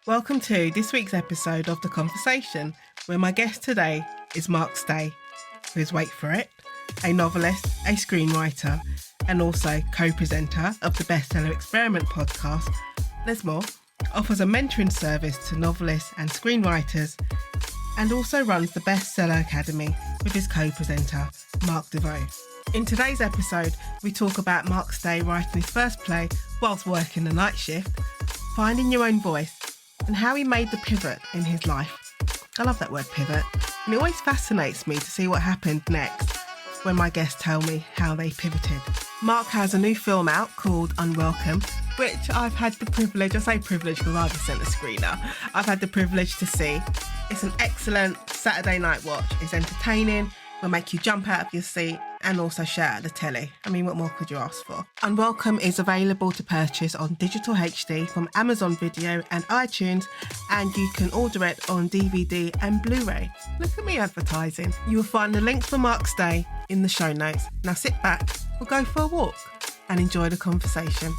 Welcome to this week's episode of The Conversation, where my guest today is Mark Stay, who is, wait for it, a novelist, a screenwriter, and also co-presenter of the Bestseller Experiment podcast. There's more. Offers a mentoring service to novelists and screenwriters, and also runs the Bestseller Academy with his co-presenter, Mark DeVoe. In today's episode, we talk about Mark Stay writing his first play whilst working the night shift, finding your own voice, and how he made the pivot in his life. I love that word pivot, and it always fascinates me to see what happened next when my guests tell me how they pivoted. Mark has a new film out called Unwelcome, which I've had the privilege, I say privilege because I've sent a screener, I've had the privilege to see. It's an excellent Saturday night watch. It's entertaining, will make you jump out of your seat and also shout at the telly. I mean, what more could you ask for? Unwelcome is available to purchase on digital HD from Amazon Video and iTunes, and you can order it on DVD and Blu-ray. Look at me advertising. You will find the links for Mark Stay in the show notes. Now sit back, or go for a walk and enjoy the conversation.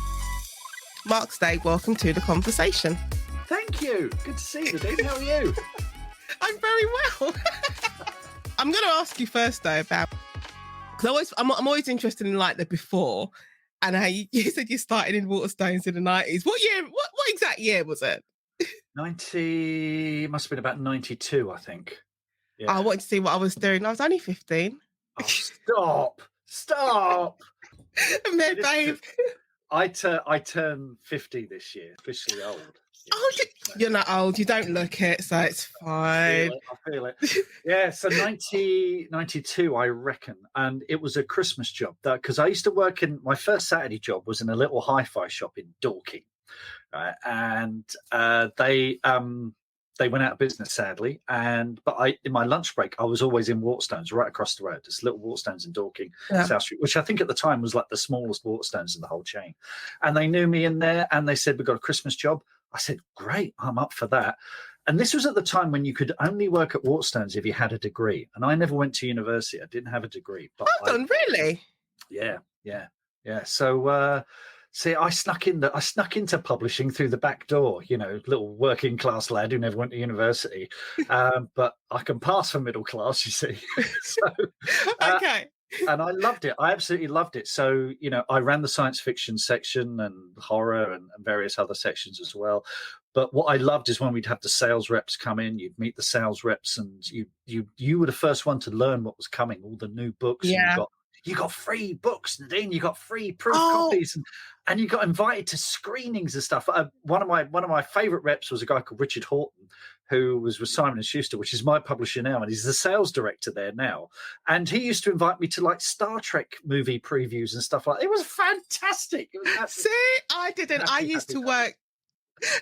Mark Stay, welcome to The Conversation. Thank you. Good to see you, Dean. How are you? I'm very well. I'm going to ask you first, though, about... Because I'm always interested in, like, the before, and how you said you started in Waterstones in the 90s. What year? What exact year was it? 90... Must have been about 92, I think. Yeah. I wanted to see what I was doing. I was only 15. Oh, stop! And then, babe... I turn 50 this year, officially old. Oh, you're not old. You don't look it, so it's fine. I feel it. Yeah, so 92, I reckon. And it was a Christmas job. Because I used to work in... My first Saturday job was in a little hi-fi shop in Dorking. And they went out of business, sadly. But in my lunch break, I was always in Waterstones, right across the road. This little Waterstones in Dorking, South Street, which I think at the time was like the smallest Waterstones in the whole chain. And they knew me in there, and they said, "We've got a Christmas job." I said, "Great, I'm up for that." And this was at the time when you could only work at Waterstones if you had a degree. And I never went to university. I didn't have a degree. But Well done, really? Yeah. So... See, I snuck into publishing through the back door, little working class lad who never went to university. But I can pass for middle class, you see. Okay. And I loved it. I absolutely loved it. So, I ran the science fiction section and horror and various other sections as well. But what I loved is when we'd have the sales reps come in, you'd meet the sales reps, and you were the first one to learn what was coming, all the new books. Yeah. You got free books, Nadine. You got free proof copies, and you got invited to screenings and stuff. One of my favourite reps was a guy called Richard Horton, who was with Simon Schuster, which is my publisher now, and he's the sales director there now. And he used to invite me to like Star Trek movie previews and stuff like that. It was fantastic. It was See, I didn't. I used to work.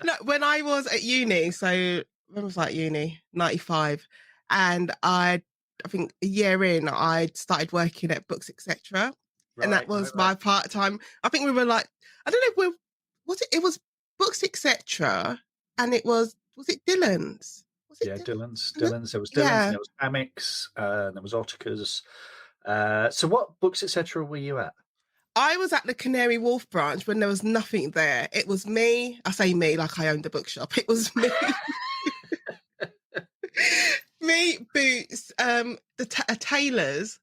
No, when I was at uni. So when was that uni? 95, and I think a year in, I started working at Books, Etc. And that was my part-time. I think we were like, I don't know, it was Books, Etc. And it was it Dillon's? Dillon's. There was Dillon's, there was Amix, there was Ottokar's. So what Books, Etc. were you at? I was at the Canary Wharf branch when there was nothing there. It was me. I say me like I owned a bookshop. It was me. Me, Boots, Taylor's,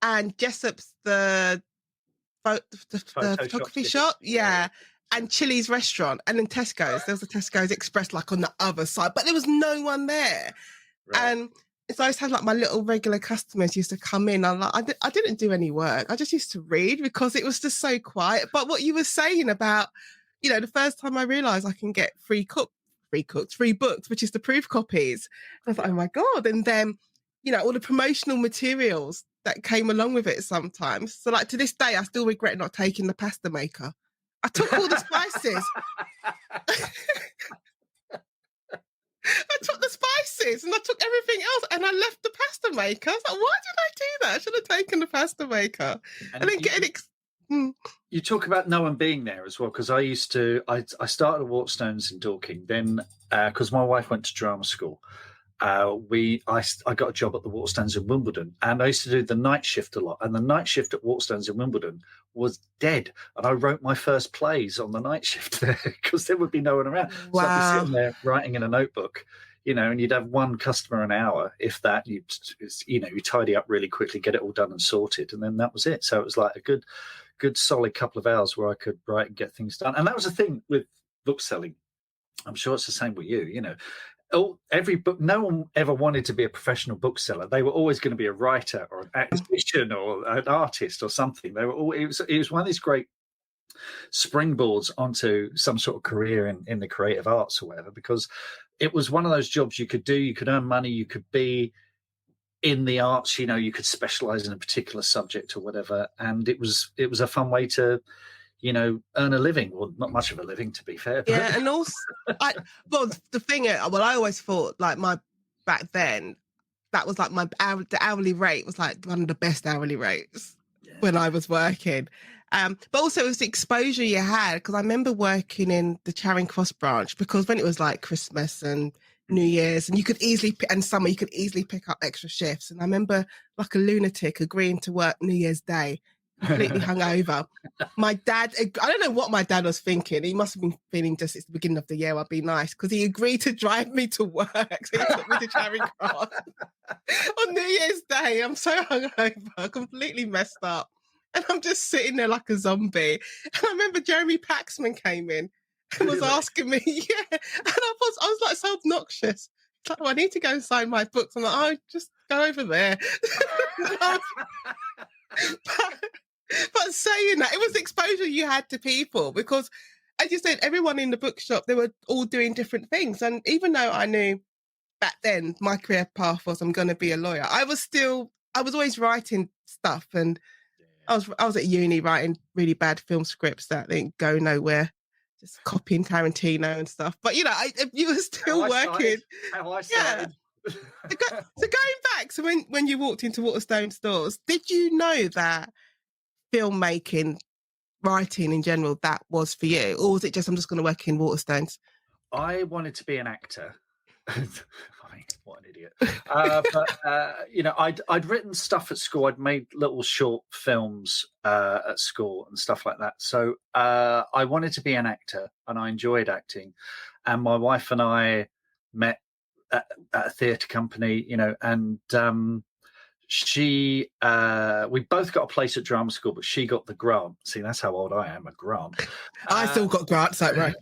and Jessop's the photography shop. Yeah. And Chili's restaurant, and then Tesco's. There was a Tesco's Express like on the other side, but there was no one there. Right. And so I used to have like my little regular customers used to come in. I didn't do any work. I just used to read because it was just so quiet. But what you were saying about, the first time I realised I can get free books, which is the proof copies. I was like, oh my God. And then, all the promotional materials that came along with it sometimes. So like to this day, I still regret not taking the pasta maker. I took all the spices. I took the spices and I took everything else and I left the pasta maker. I was like, why did I do that? I should have taken the pasta maker. And then You talk about no one being there as well, because I started at Waterstones in Dorking, then because my wife went to drama school. I got a job at the Waterstones in Wimbledon, and I used to do the night shift a lot. And the night shift at Waterstones in Wimbledon was dead, and I wrote my first plays on the night shift there because there would be no one around. So I'd be sitting there writing in a notebook, and you'd have one customer an hour, if that. You tidy up really quickly, get it all done and sorted, and then that was it. So it was like a good solid couple of hours where I could write and get things done. And that was the thing with book selling. I'm sure it's the same with you. Every book, no one ever wanted to be a professional bookseller. They were always going to be a writer or an actor or an artist or something. They were it was one of these great springboards onto some sort of career in the creative arts or whatever, because it was one of those jobs you could do. You could earn money. You could be in the arts. You could specialize in a particular subject or whatever, and it was a fun way to earn a living. Well, not much of a living, to be fair. But... Yeah, and also, the thing, I always thought, like, back then, that was like the hourly rate was like one of the best hourly rates when I was working. But also it was the exposure you had, because I remember working in the Charing Cross branch, because when it was like Christmas and New Year's, and summer, you could easily pick up extra shifts. And I remember, like a lunatic, agreeing to work New Year's Day, completely hungover. My dad, I don't know what my dad was thinking. He must have been feeling just it's the beginning of the year, I'll be nice, because he agreed to drive me to work. So he took me to Charing Cross on New Year's Day. I'm so hungover, completely messed up. And I'm just sitting there like a zombie. And I remember Jeremy Paxman came in and was asking me, and I was like so obnoxious. It's like, I need to go and sign my books. I'm like, just go over there. But saying that, it was the exposure you had to people, because, as you said, everyone in the bookshop, they were all doing different things. And even though I knew back then my career path was I'm going to be a lawyer, I was always writing stuff. And I was at uni writing really bad film scripts that didn't go nowhere, just copying Tarantino and stuff. But, you were still working. How I started. Yeah. So going back, so when you walked into Waterstone stores, did you know that filmmaking, writing in general, that was for you? Or was it just, I'm just going to work in Waterstones? I wanted to be an actor. I mean, what an idiot. But I'd written stuff at school. I'd made little short films at school and stuff like that. So I wanted to be an actor, and I enjoyed acting. And my wife and I met at a theatre company, and we both got a place at drama school, but she got the grant. See, that's how old I am, a grant. I still got grants, like, right.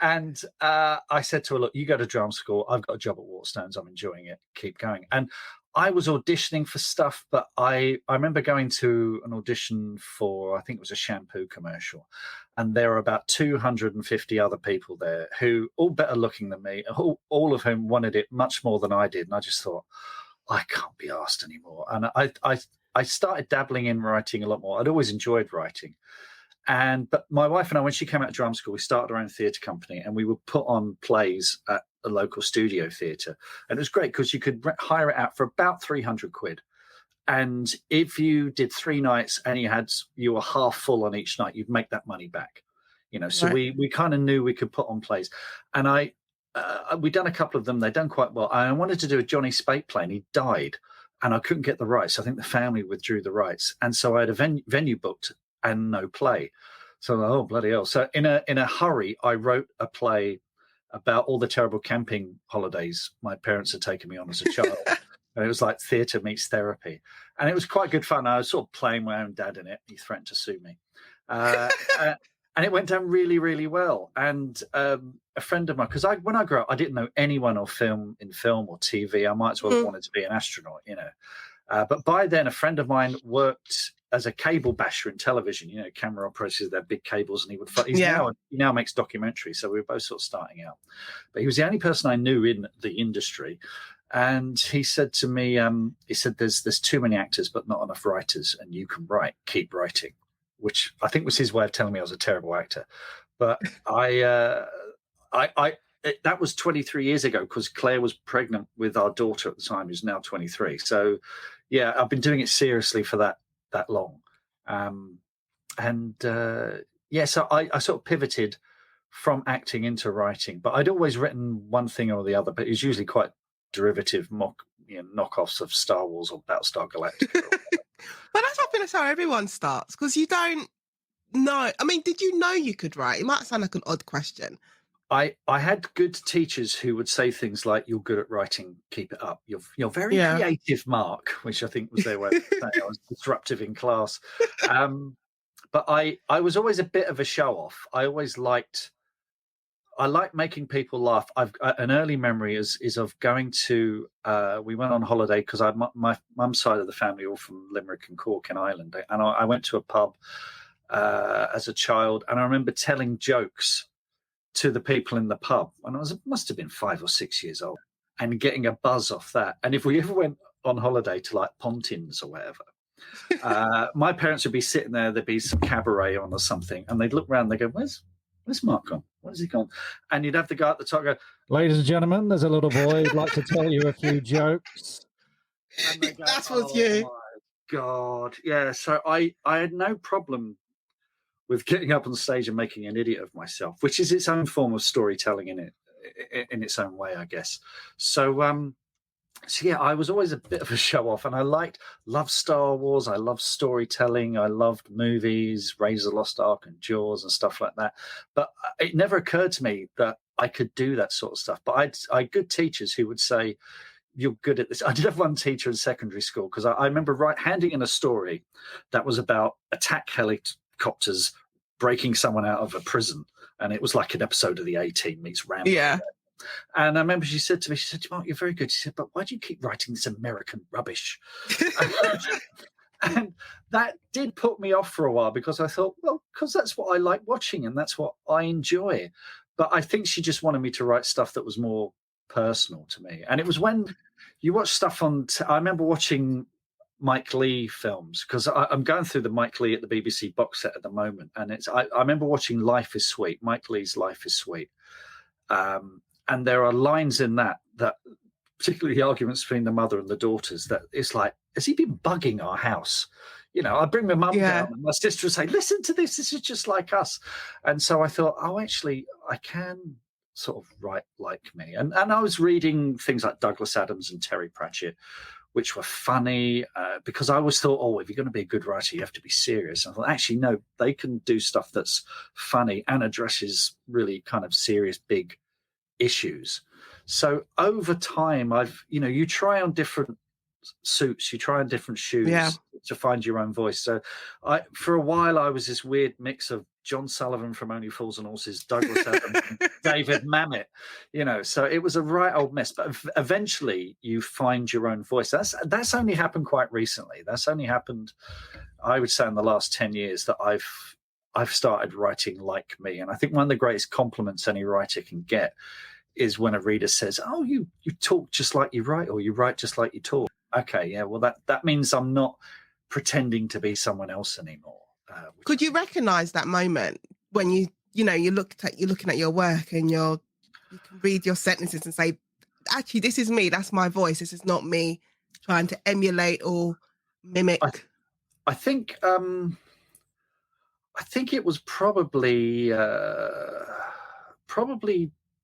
and I said to her, look, you go to drama school, I've got a job at Waterstones, I'm enjoying it, keep going. And I was auditioning for stuff, but I remember going to an audition for, I think it was a shampoo commercial, and there were about 250 other people there who all better looking than me, all of whom wanted it much more than I did. And I just thought, I can't be asked anymore. And I started dabbling in writing a lot more. I'd always enjoyed writing. But my wife and I, when she came out of drama school, we started our own theatre company, and we would put on plays at a local studio theatre. And it was great because you could hire it out for about 300 quid. And if you did 3 nights and you were half full on each night, you'd make that money back. So right. we kind of knew we could put on plays. And we'd done a couple of them. They'd done quite well. I wanted to do a Johnny Spate play, and he died, and I couldn't get the rights. I think the family withdrew the rights. And so I had a venue booked and no play. So, oh, bloody hell. So in a hurry, I wrote a play about all the terrible camping holidays my parents had taken me on as a child. And it was like theatre meets therapy. And it was quite good fun. I was sort of playing my own dad in it. He threatened to sue me. And it went down really, really well. And a friend of mine, because when I grew up, I didn't know anyone in film or TV. I might as well have wanted to be an astronaut, But by then, a friend of mine worked as a cable basher in television. Camera operators, they're big cables, and he now makes documentaries. So we were both sort of starting out. But he was the only person I knew in the industry. And he said to me, there's too many actors, but not enough writers, and you can write, keep writing. Which I think was his way of telling me I was a terrible actor. But that was 23 years ago, because Claire was pregnant with our daughter at the time, who's now 23. So, yeah, I've been doing it seriously for that long. So I sort of pivoted from acting into writing. But I'd always written one thing or the other, but it was usually quite derivative knockoffs of Star Wars or Battlestar Galactica. But that's not that's how everyone starts, because you don't know. I mean, did you know you could write? It might sound like an odd question. I had good teachers who would say things like, "You're good at writing, keep it up. You're very Yeah. creative, Mark," which I think was their way of saying I was disruptive in class. But I was always a bit of a show off. I like making people laugh. I've an early memory is of going to. We went on holiday because my mum's side of the family all from Limerick and Cork in Ireland, and I went to a pub as a child, and I remember telling jokes to the people in the pub, and must have been 5 or 6 years old, and getting a buzz off that. And if we ever went on holiday to like Pontins or whatever, my parents would be sitting there. There'd be some cabaret on or something, and they'd look around. They go, "Where's Mark gone? Where's he gone?" And you'd have the guy at the top go, "Ladies and gentlemen, there's a little boy who'd like to tell you a few jokes." And they go, That was "Oh you. my God, yeah." So I had no problem with getting up on stage and making an idiot of myself, which is its own form of storytelling in its own way, I guess. So yeah, I was always a bit of a show off, and I loved Star Wars. I loved storytelling. I loved movies, Raiders of the Lost Ark and Jaws and stuff like that. But it never occurred to me that I could do that sort of stuff. But I had good teachers who would say, "You're good at this." I did have one teacher in secondary school because I remember handing in a story that was about attack helicopters breaking someone out of a prison, and it was like an episode of the A-Team meets Rambo. Yeah. And I remember she said to me, "Mark, you're very good." She said, "But why do you keep writing this American rubbish?" And that did put me off for a while, because I thought, well, because that's what I like watching and that's what I enjoy. But I think she just wanted me to write stuff that was more personal to me. And it was when you watch stuff I remember watching Mike Leigh films, because I'm going through the Mike Leigh at the BBC box set at the moment. And I remember watching Life is Sweet, Mike Leigh's Life is Sweet. And there are lines in that, particularly the arguments between the mother and the daughters, that it's like, has he been bugging our house? You know, I bring my mum down and my sister would say, "Listen to this. This is just like us." And so I thought, oh, actually, I can sort of write like me. And I was reading things like Douglas Adams and Terry Pratchett, which were funny, because I always thought, oh, if you're going to be a good writer, you have to be serious. And I thought, actually, no, they can do stuff that's funny and addresses really kind of serious, big issues. So over time, you try on different suits, you try on different shoes to find your own voice. So for a while, I was this weird mix of John Sullivan from Only Fools and Horses, Douglas Adams, and David Mamet, so it was a right old mess. But eventually you find your own voice. That's only happened quite recently. That's only happened, I would say, in the last 10 years that I've started writing like me. And I think one of the greatest compliments any writer can get is when a reader says, "Oh, you talk just like you write, or you write just like you talk." Okay, yeah, well, that means I'm not pretending to be someone else anymore. Could you recognize that moment when you're looking at your work and you can read your sentences and say, actually, this is me, that's my voice, this is not me trying to emulate or mimic? I think it was probably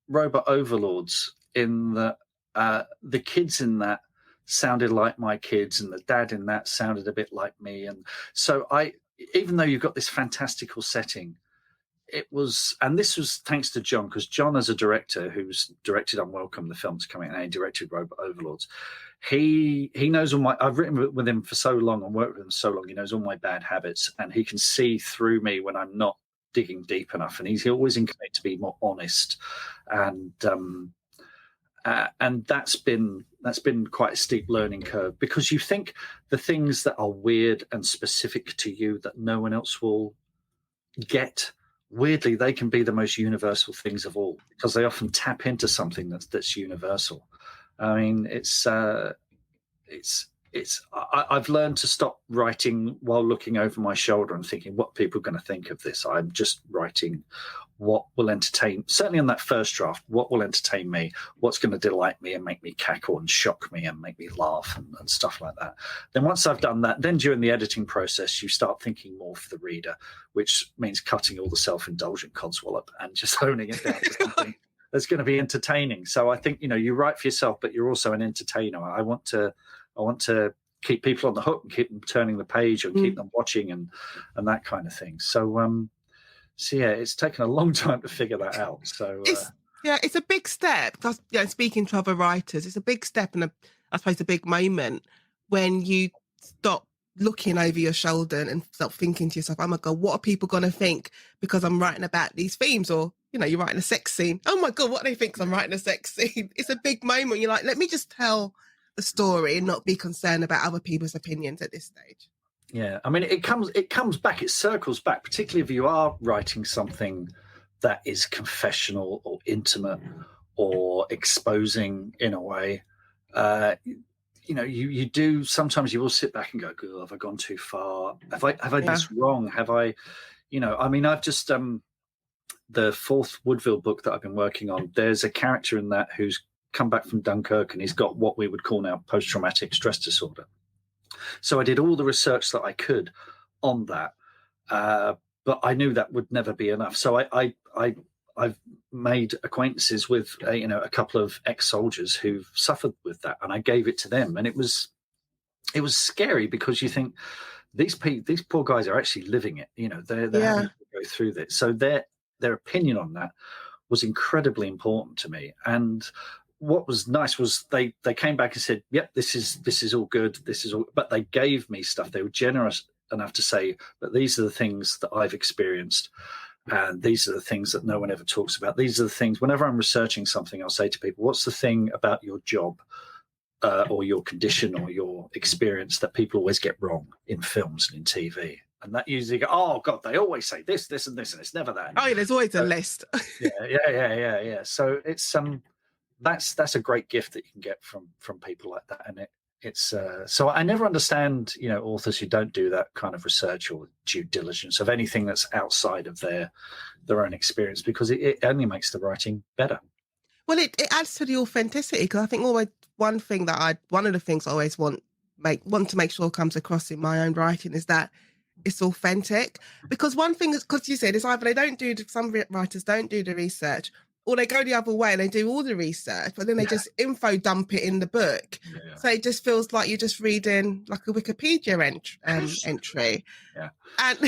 Robot Overlords, in that the kids in that sounded like my kids, and the dad in that sounded a bit like me. And so even though you've got this fantastical setting, and this was thanks to John, because John, as a director who's directed Unwelcome, the film's coming out, and he directed Robot Overlords, he knows I've written with him for so long and worked with him so long, he knows all my bad habits, and he can see through me when I'm not digging deep enough, and he's always encouraged me to be more honest. And that's been quite a steep learning curve, because you think the things that are weird and specific to you that no one else will get, weirdly, they can be the most universal things of all, because they often tap into something that's universal. I mean, I've learned to stop writing while looking over my shoulder and thinking, what people are going to think of this. I'm just writing what will entertain, certainly in that first draft, what will entertain me, what's going to delight me and make me cackle and shock me and make me laugh and stuff like that. Then once I've done that, then during the editing process, you start thinking more for the reader, which means cutting all the self-indulgent codswallop and just honing it down to something that's going to be entertaining. So I think, you write for yourself, but you're also an entertainer. I want to keep people on the hook and keep them turning the page and keep them watching and that kind of thing. So yeah, it's taken a long time to figure that out. So it's a big step. Because, speaking to other writers, it's a big step and I suppose a big moment when you stop looking over your shoulder and start thinking to yourself, oh my God, what are people going to think because I'm writing about these themes? Or, you're writing a sex scene. Oh my God, what do they think because I'm writing a sex scene? It's a big moment. You're like, let me just tell the story and not be concerned about other people's opinions at this stage. Yeah, I mean, it comes back, it circles back, particularly if you are writing something that is confessional or intimate or exposing in a way. You do, sometimes you will sit back and go, "God, have I gone too far? Have I done this wrong? Have I, I mean, I've just, the fourth Woodville book that I've been working on, there's a character in that who's come back from Dunkirk and he's got what we would call now post-traumatic stress disorder. So I did all the research that I could on that, but I knew that would never be enough. So I've made acquaintances with a couple of ex-soldiers who've suffered with that, and I gave it to them, and it was scary because you think these poor guys are actually living it. They're having to go through this. So their opinion on that was incredibly important to me. And what was nice was they came back and said, "Yep, this is all good. This is all," but they gave me stuff. They were generous enough to say, "But these are the things that I've experienced. And these are the things that no one ever talks about. These are the things," whenever I'm researching something, I'll say to people, "What's the thing about your job or your condition or your experience that people always get wrong in films and in TV?" And that usually go, "Oh God, they always say this, this, and this, and it's never that." Oh yeah, there's always a list. Yeah. So it's that's a great gift that you can get from people like that, and it's so I never understand authors who don't do that kind of research or due diligence of anything that's outside of their own experience, because it only makes the writing better. Well, it adds to the authenticity, because I think always one of the things I always want to make sure comes across in my own writing is that it's authentic. Because one thing is, because you said, is either some writers don't do the research, or they go the other way and they do all the research, but then they just info dump it in the book. Yeah. So it just feels like you're just reading like a Wikipedia entry. Yeah. And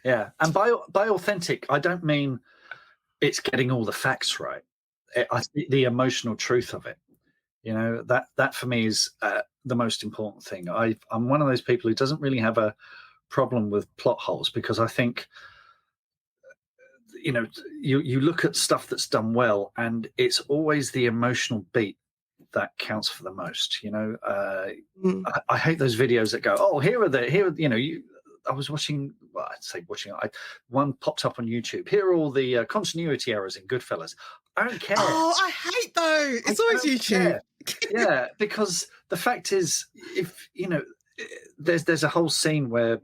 yeah. And by authentic, I don't mean it's getting all the facts right. I think the emotional truth of it, that for me is the most important thing. I'm one of those people who doesn't really have a problem with plot holes, because I think, you look at stuff that's done well, and it's always the emotional beat that counts for the most. I hate those videos that go, "Oh, I was watching. Well, I'd say watching. One popped up on YouTube. Here are all the continuity errors in Goodfellas. I don't care. Oh, I hate those. It's always YouTube. Yeah, because the fact is, if there's a whole scene where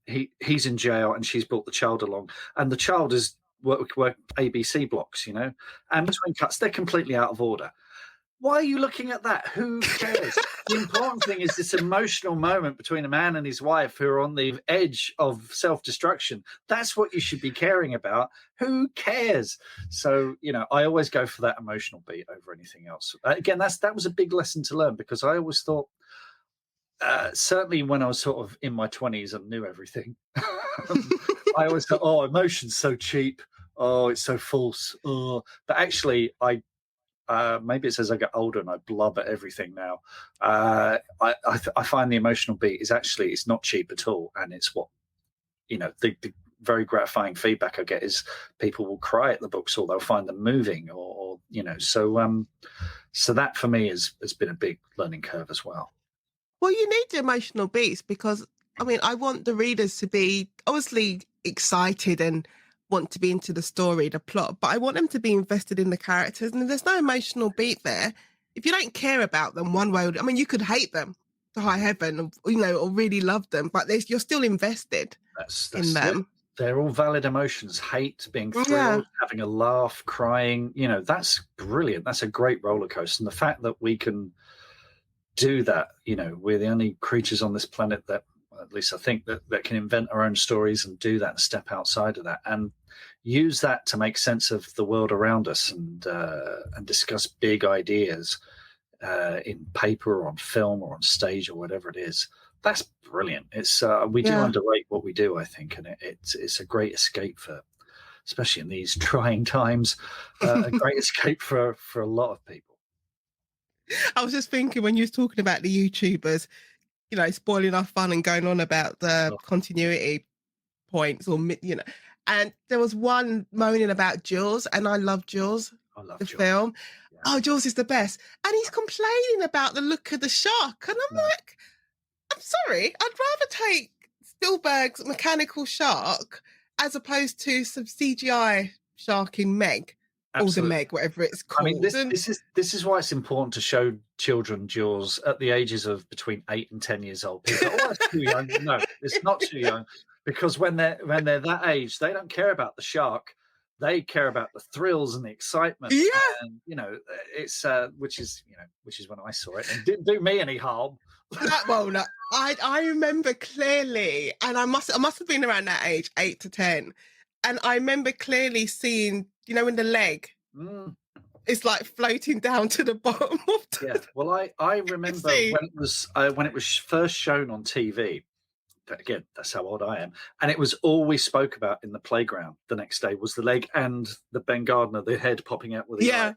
he's in jail and she's brought the child along, and the child is work ABC blocks, and between cuts they're completely out of order. Why are you looking at that? Who cares? The important thing is this emotional moment between a man and his wife who are on the edge of self-destruction. That's what you should be caring about. Who cares? So, I always go for that emotional beat over anything else. Again, that was a big lesson to learn, because I always thought, certainly when I was sort of in my 20s and knew everything, I always thought, "Oh, emotion's so cheap. Oh, it's so false." Oh. But actually, maybe it's as I get older and I blub at everything now. I find the emotional beat is actually, it's not cheap at all, and it's what the very gratifying feedback I get is people will cry at the books, or they'll find them moving, or so that for me has been a big learning curve as well. Well, you need the emotional beats, because I want the readers to be obviously excited and want to be into the story, the plot, but I want them to be invested in the characters. And if there's no emotional beat there, if you don't care about them one way, you could hate them to high heaven, or really love them, but you're still invested in them. It. They're all valid emotions. Hate, being thrilled, having a laugh, crying, that's brilliant. That's a great roller coaster. And the fact that we can do that, we're the only creatures on this planet that, at least I think, that can invent our own stories and do that and step outside of that and use that to make sense of the world around us and discuss big ideas. in paper or on film or on stage or whatever it is. That's brilliant. It's we do underrate what we do, I think, and it's a great escape for, especially in these trying times, a great escape for a lot of people. I was just thinking when you was talking about the YouTubers, you know, spoiling our fun and going on about the continuity points, or and there was one moaning about Jaws, and I love Jaws. I love the Jaws. film. Yeah. Oh, Jaws is the best, and he's complaining about the look of the shark, and I'm like, I'm sorry, I'd rather take Spielberg's mechanical shark as opposed to some CGI shark in Meg. Absolutely. Or the Meg, whatever it's called. I mean, this is why it's important to show children Jaws at the ages of between 8 and 10 years old. People go, oh, that's too young. No, it's not too young, because when they're that age, they don't care about the shark. They care about the thrills and the excitement. Yeah, and it's which is when I saw it, and didn't do me any harm. No, I remember clearly, and I must have been around that age, 8 to 10, and I remember clearly seeing, when the leg is like floating down to the bottom of the... Well, I remember when it was first shown on TV. But again, that's how old I am. And it was always spoke about in the playground the next day, was the leg and the Ben Gardner, the head popping out with the eye.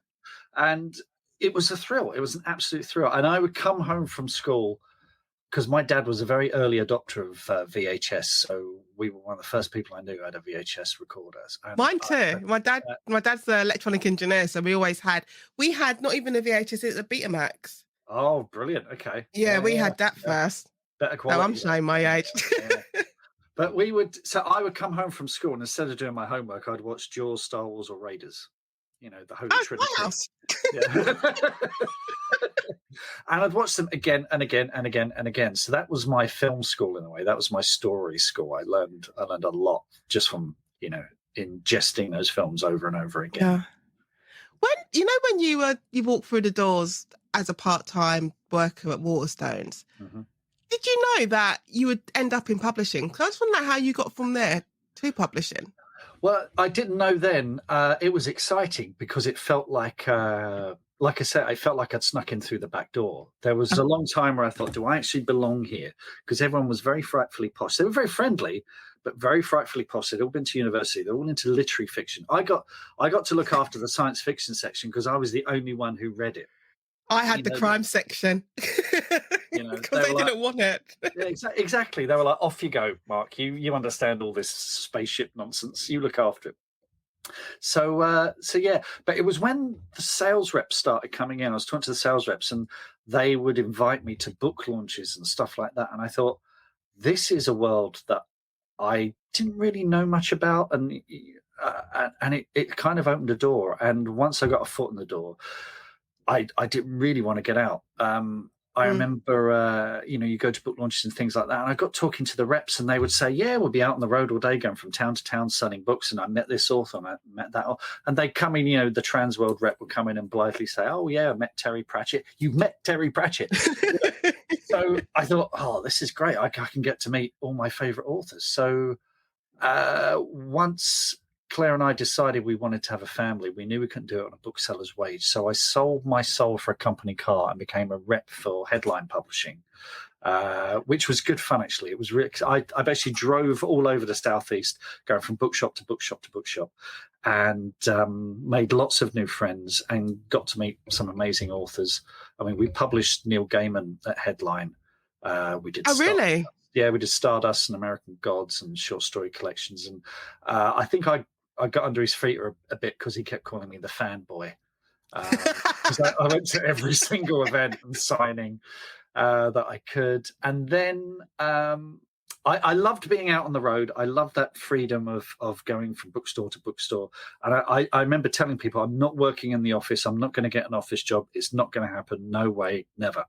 And it was a thrill. It was an absolute thrill. And I would come home from school, because my dad was a very early adopter of VHS. So we were one of the first people I knew who had a VHS recorder. And mine too. My dad's the electronic engineer. So we had not even a VHS, it's a Betamax. Oh, brilliant. Okay. Yeah, we had that first. Better quality. Oh, I'm showing my age. But I would come home from school, and instead of doing my homework, I'd watch Jaws, Star Wars, or Raiders. The Holy Trinity. Yeah. And I'd watch them again and again and again and again. So that was my film school in a way. That was my story school. I learned a lot just from ingesting those films over and over again. Yeah. When you walk through the doors as a part-time worker at Waterstones. Mm-hmm. Did you know that you would end up in publishing? Because I just want to know how you got from there to publishing. Well, I didn't know then. It was exciting because it felt like I said, I felt like I'd snuck in through the back door. There was a long time where I thought, do I actually belong here? Because everyone was very frightfully posh. They were very friendly, but very frightfully posh. They'd all been to university. They're all into literary fiction. I got to look after the science fiction section because I was the only one who read it. I had the crime section because they didn't want it. Yeah, exactly. They were like, off you go, Mark. You understand all this spaceship nonsense. You look after it. So yeah. But it was when the sales reps started coming in. I was talking to the sales reps, and they would invite me to book launches and stuff like that. And I thought, this is a world that I didn't really know much about, and it kind of opened a door. And once I got a foot in the door, I didn't really want to get out. I remember, you go to book launches and things like that. And I got talking to the reps, and they would say, yeah, we'll be out on the road all day going from town to town selling books. And I met this author, and I met that. And they'd come in, the Trans World rep would come in and blithely say, oh, yeah, I met Terry Pratchett. You met Terry Pratchett. So I thought, oh, this is great. I can get to meet all my favorite authors. So once Claire and I decided we wanted to have a family, we knew we couldn't do it on a bookseller's wage. So I sold my soul for a company car and became a rep for Headline Publishing, which was good fun, actually. It was really, I basically drove all over the Southeast, going from bookshop to bookshop to bookshop, and made lots of new friends and got to meet some amazing authors. I mean, we published Neil Gaiman at Headline. We did. Oh, really? Yeah, we did Stardust and American Gods and short story collections. And I think I got under his feet a bit because he kept calling me the fanboy. Because I went to every single event and signing that I could. And then I loved being out on the road. I loved that freedom of going from bookstore to bookstore. And I remember telling people, I'm not working in the office. I'm not going to get an office job. It's not going to happen. No way, never.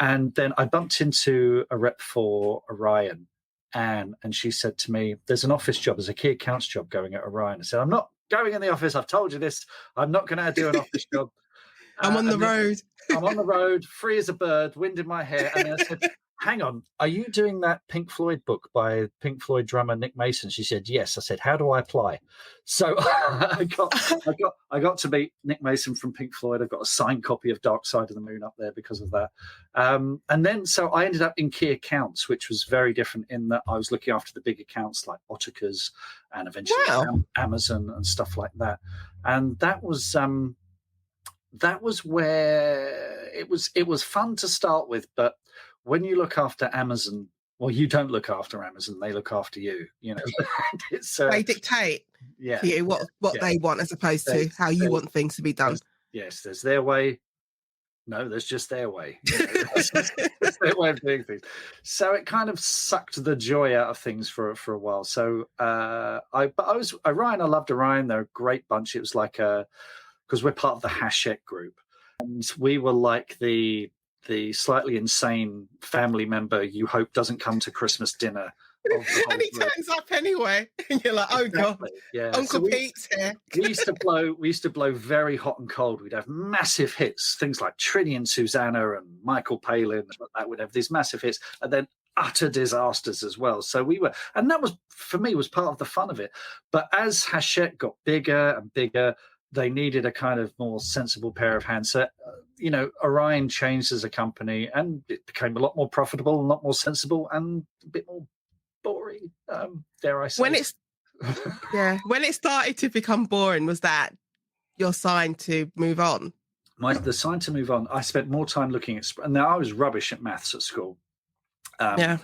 And then I bumped into a rep for Orion, Anne, and she said to me, there's an office job, there's a key accounts job going at Orion. I said, I'm not going in the office. I've told you this. I'm not going to do an office job. I'm on the road. I'm on the road, free as a bird, wind in my hair. And I said, hang on, are you doing that Pink Floyd book by Pink Floyd drummer Nick Mason? She said, yes. I said, how do I apply? So I got to meet Nick Mason from Pink Floyd. I've got a signed copy of Dark Side of the Moon up there because of that. And then, so I ended up in key accounts, which was very different in that I was looking after the big accounts like Ottika's and eventually Amazon and stuff like that. And that was where it was fun to start with, but when you look after Amazon, well, you don't look after Amazon; they look after you. You know, they dictate to you what they want, as opposed to how you want things to be done. There's their way. No, there's just their way. You know, that's their way of doing things. So it kind of sucked the joy out of things for a while. So Ryan, I loved Orion. They're a great bunch. It was like because we're part of the Hachette group, and we were like the slightly insane family member you hope doesn't come to Christmas dinner. And he turns up anyway, and you're like, "Oh God, yeah." Uncle Pete's here." we used to blow very hot and cold. We'd have massive hits, things like Trini and Susanna and Michael Palin. That would have these massive hits, and then utter disasters as well. So we were, and that was for me was part of the fun of it. But as Hachette got bigger and bigger, they needed a kind of more sensible pair of hands. So, Orion changed as a company, and it became a lot more profitable, a lot more sensible, and a bit more boring. Dare I say? When it started to become boring, was that your sign to move on? The sign to move on. I spent more time looking at. Now I was rubbish at maths at school. I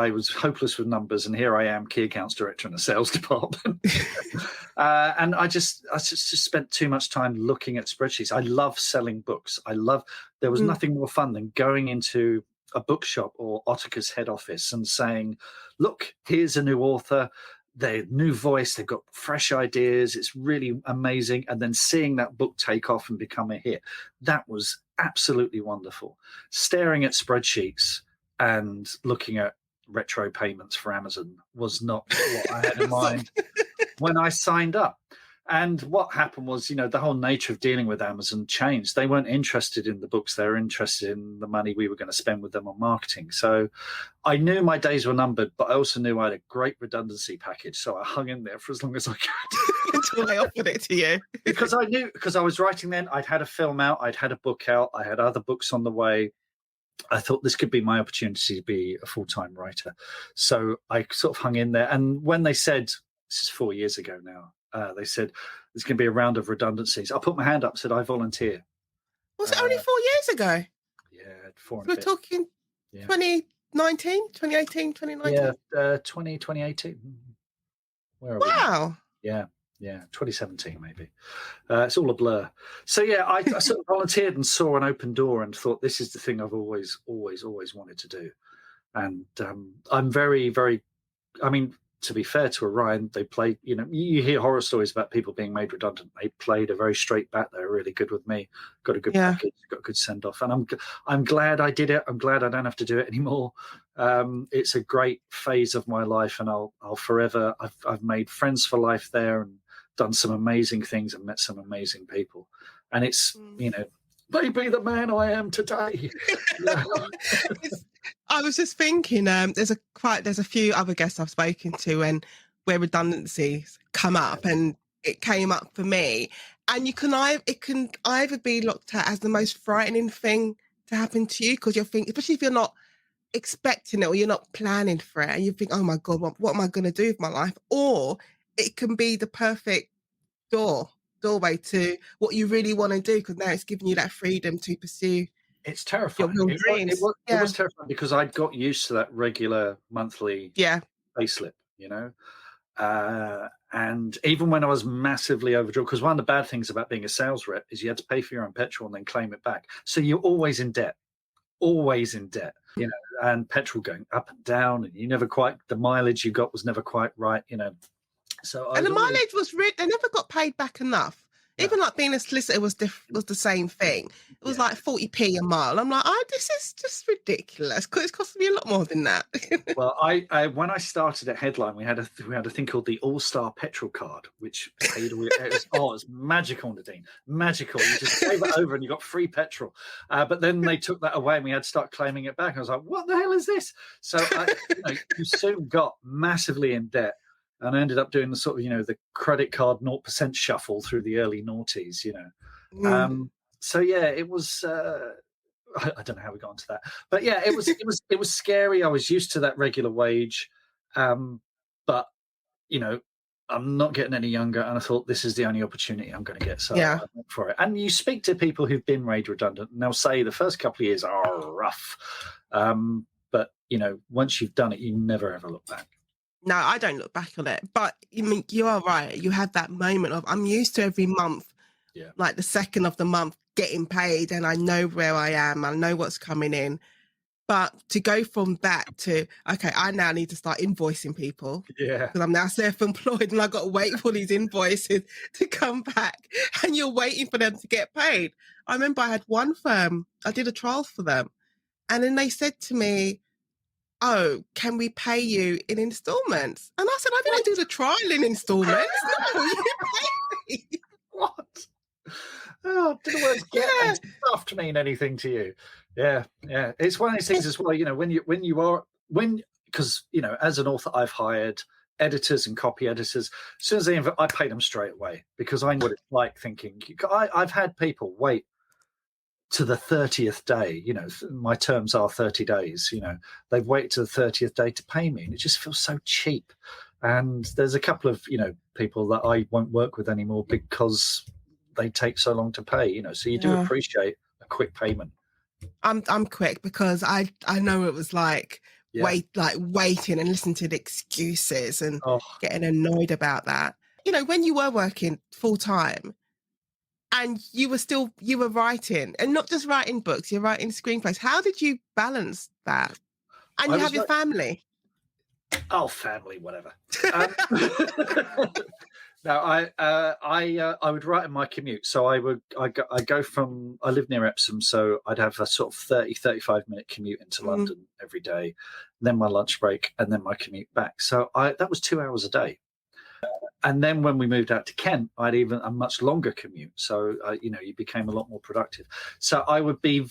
was hopeless with numbers, and here I am, key accounts director in a sales department. And I just spent too much time looking at spreadsheets. I love selling books. There was nothing more fun than going into a bookshop or Ottika's head office and saying, look, here's a new author, their new voice, they've got fresh ideas, it's really amazing. And then seeing that book take off and become a hit. That was absolutely wonderful. Staring at spreadsheets and looking at retro payments for Amazon was not what I had in mind when I signed up. And what happened was, the whole nature of dealing with Amazon changed. They weren't interested in the books. They were interested in the money we were going to spend with them on marketing. So I knew my days were numbered, but I also knew I had a great redundancy package. So I hung in there for as long as I could. Until I offered it to you. Because I was writing then, I'd had a film out, I'd had a book out, I had other books on the way. I thought this could be my opportunity to be a full-time writer. So I sort of hung in there. And when they said, this is 4 years ago now, they said there's going to be a round of redundancies, I put my hand up, said I volunteer. Was it only 4 years ago? Yeah, 4 and We're talking 2019, 2018, 2019? Yeah, 2018. Where are we? Wow. Yeah, 2017 maybe. It's all a blur. So yeah, I sort of volunteered and saw an open door and thought this is the thing I've always wanted to do. And I'm very, very, to be fair to Orion, they played, you hear horror stories about people being made redundant. They played a very straight bat. They were really good with me, got a good package, got a good send off. And I'm glad I did it. I'm glad I don't have to do it anymore. It's a great phase of my life, and I'll forever, I've made friends for life there and done some amazing things and met some amazing people. And it's, maybe the man I am today. I was just thinking, there's a few other guests I've spoken to, and where redundancies come up, and it came up for me. And it can either be looked at as the most frightening thing to happen to you, because you're thinking, especially if you're not expecting it or you're not planning for it, and you think, oh my God, what am I going to do with my life? Or it can be the perfect doorway to what you really want to do, because now it's giving you that freedom to pursue. It's terrifying. Your dreams. It was terrifying because I'd got used to that regular monthly payslip, and even when I was massively overdrawn, because one of the bad things about being a sales rep is you had to pay for your own petrol and then claim it back. So you're always in debt, and petrol going up and down, and you never quite, the mileage you got was never quite right, So the mileage was they never got paid back enough. Even like being a solicitor was the same thing. It was like 40p a mile. I'm like, oh, this is just ridiculous. It's costing me a lot more than that. Well, I when I started at Headline, we had a thing called the All-Star Petrol Card, which paid all. It was magical, Nadine, magical. You just gave it over and you got free petrol. But then they took that away and we had to start claiming it back. I was like, what the hell is this? So you soon got massively in debt. And I ended up doing the sort of, the credit card 0% shuffle through the early noughties, So yeah, it was. I don't know how we got into that, but yeah, it was scary. I was used to that regular wage, but I'm not getting any younger, and I thought this is the only opportunity I'm going to get, so I went for it. And you speak to people who've been made redundant, and they'll say the first couple of years are rough, but once you've done it, you never ever look back. No, I don't look back on it, but you are right. You have that moment of I'm used to every month, like the second of the month, getting paid, and I know where I am, I know what's coming in. But to go from that to, okay, I now need to start invoicing people. Yeah. Because I'm now self-employed and I've got to wait for these invoices to come back, and you're waiting for them to get paid. I remember I had one firm, I did a trial for them, and then they said to me, oh, can we pay you in installments? And I said, I didn't do the trial in installments. No, you pay me. What? Oh, did the words get and stuff mean anything to you? Yeah. It's one of those things as well. Because as an author, I've hired editors and copy editors. As soon as I pay them straight away, because I know what it's like. Thinking I've had people wait to the 30th day. My terms are 30 days. They've waited to the 30th day to pay me, and it just feels so cheap. And there's a couple of people that I won't work with anymore because they take so long to pay, so you do appreciate a quick payment. I'm quick because I know it was like waiting and listening to the excuses and getting annoyed about that. When you were working full time and you were writing, and not just writing books, you're writing screenplays. How did you balance that? And you have your family. Oh, family, whatever. No, I would write in my commute. So I live near Epsom, so I'd have a sort of 35 minute commute into London every day, then my lunch break, and then my commute back. So that was 2 hours a day. And then when we moved out to Kent, I'd even a much longer commute. So, you became a lot more productive. So I would be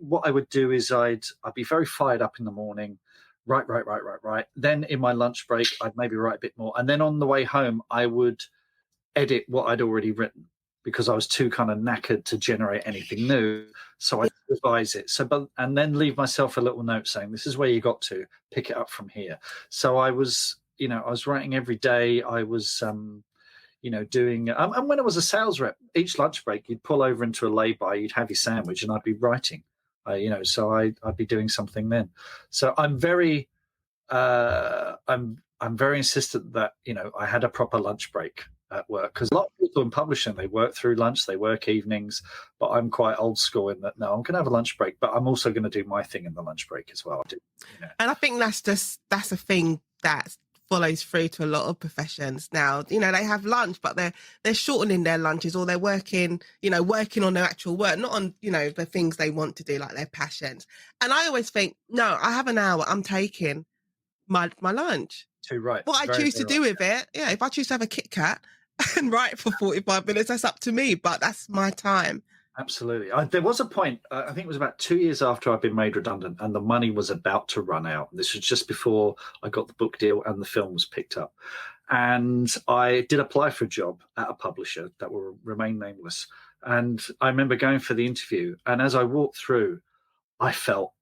what I would do is I'd be very fired up in the morning, right. Then in my lunch break, I'd maybe write a bit more. And then on the way home, I would edit what I'd already written because I was too kind of knackered to generate anything new. So I'd revise it. And then leave myself a little note saying, this is where you got to, pick it up from here. So I was writing every day. I was, doing, and when I was a sales rep, each lunch break, you'd pull over into a lay-by, you'd have your sandwich, and I'd be writing, so I'd be doing something then. So I'm very, I'm very insistent that, I had a proper lunch break at work, because a lot of people in publishing, they work through lunch, they work evenings, but I'm quite old school in that, no, I'm going to have a lunch break, but I'm also going to do my thing in the lunch break as well. And I think that's a thing that follows through to a lot of professions now. They have lunch, but they're shortening their lunches, or they're working on their actual work, not on, the things they want to do, like their passions. And I always think, no, I have an hour, I'm taking my lunch. Too right. What I choose to do with it, if I choose to have a Kit Kat and write for 45 minutes, that's up to me, but that's my time. Absolutely. There was a point, I think it was about 2 years after I'd been made redundant, and the money was about to run out. This was just before I got the book deal and the film was picked up. And I did apply for a job at a publisher that will remain nameless. And I remember going for the interview, and as I walked through, I felt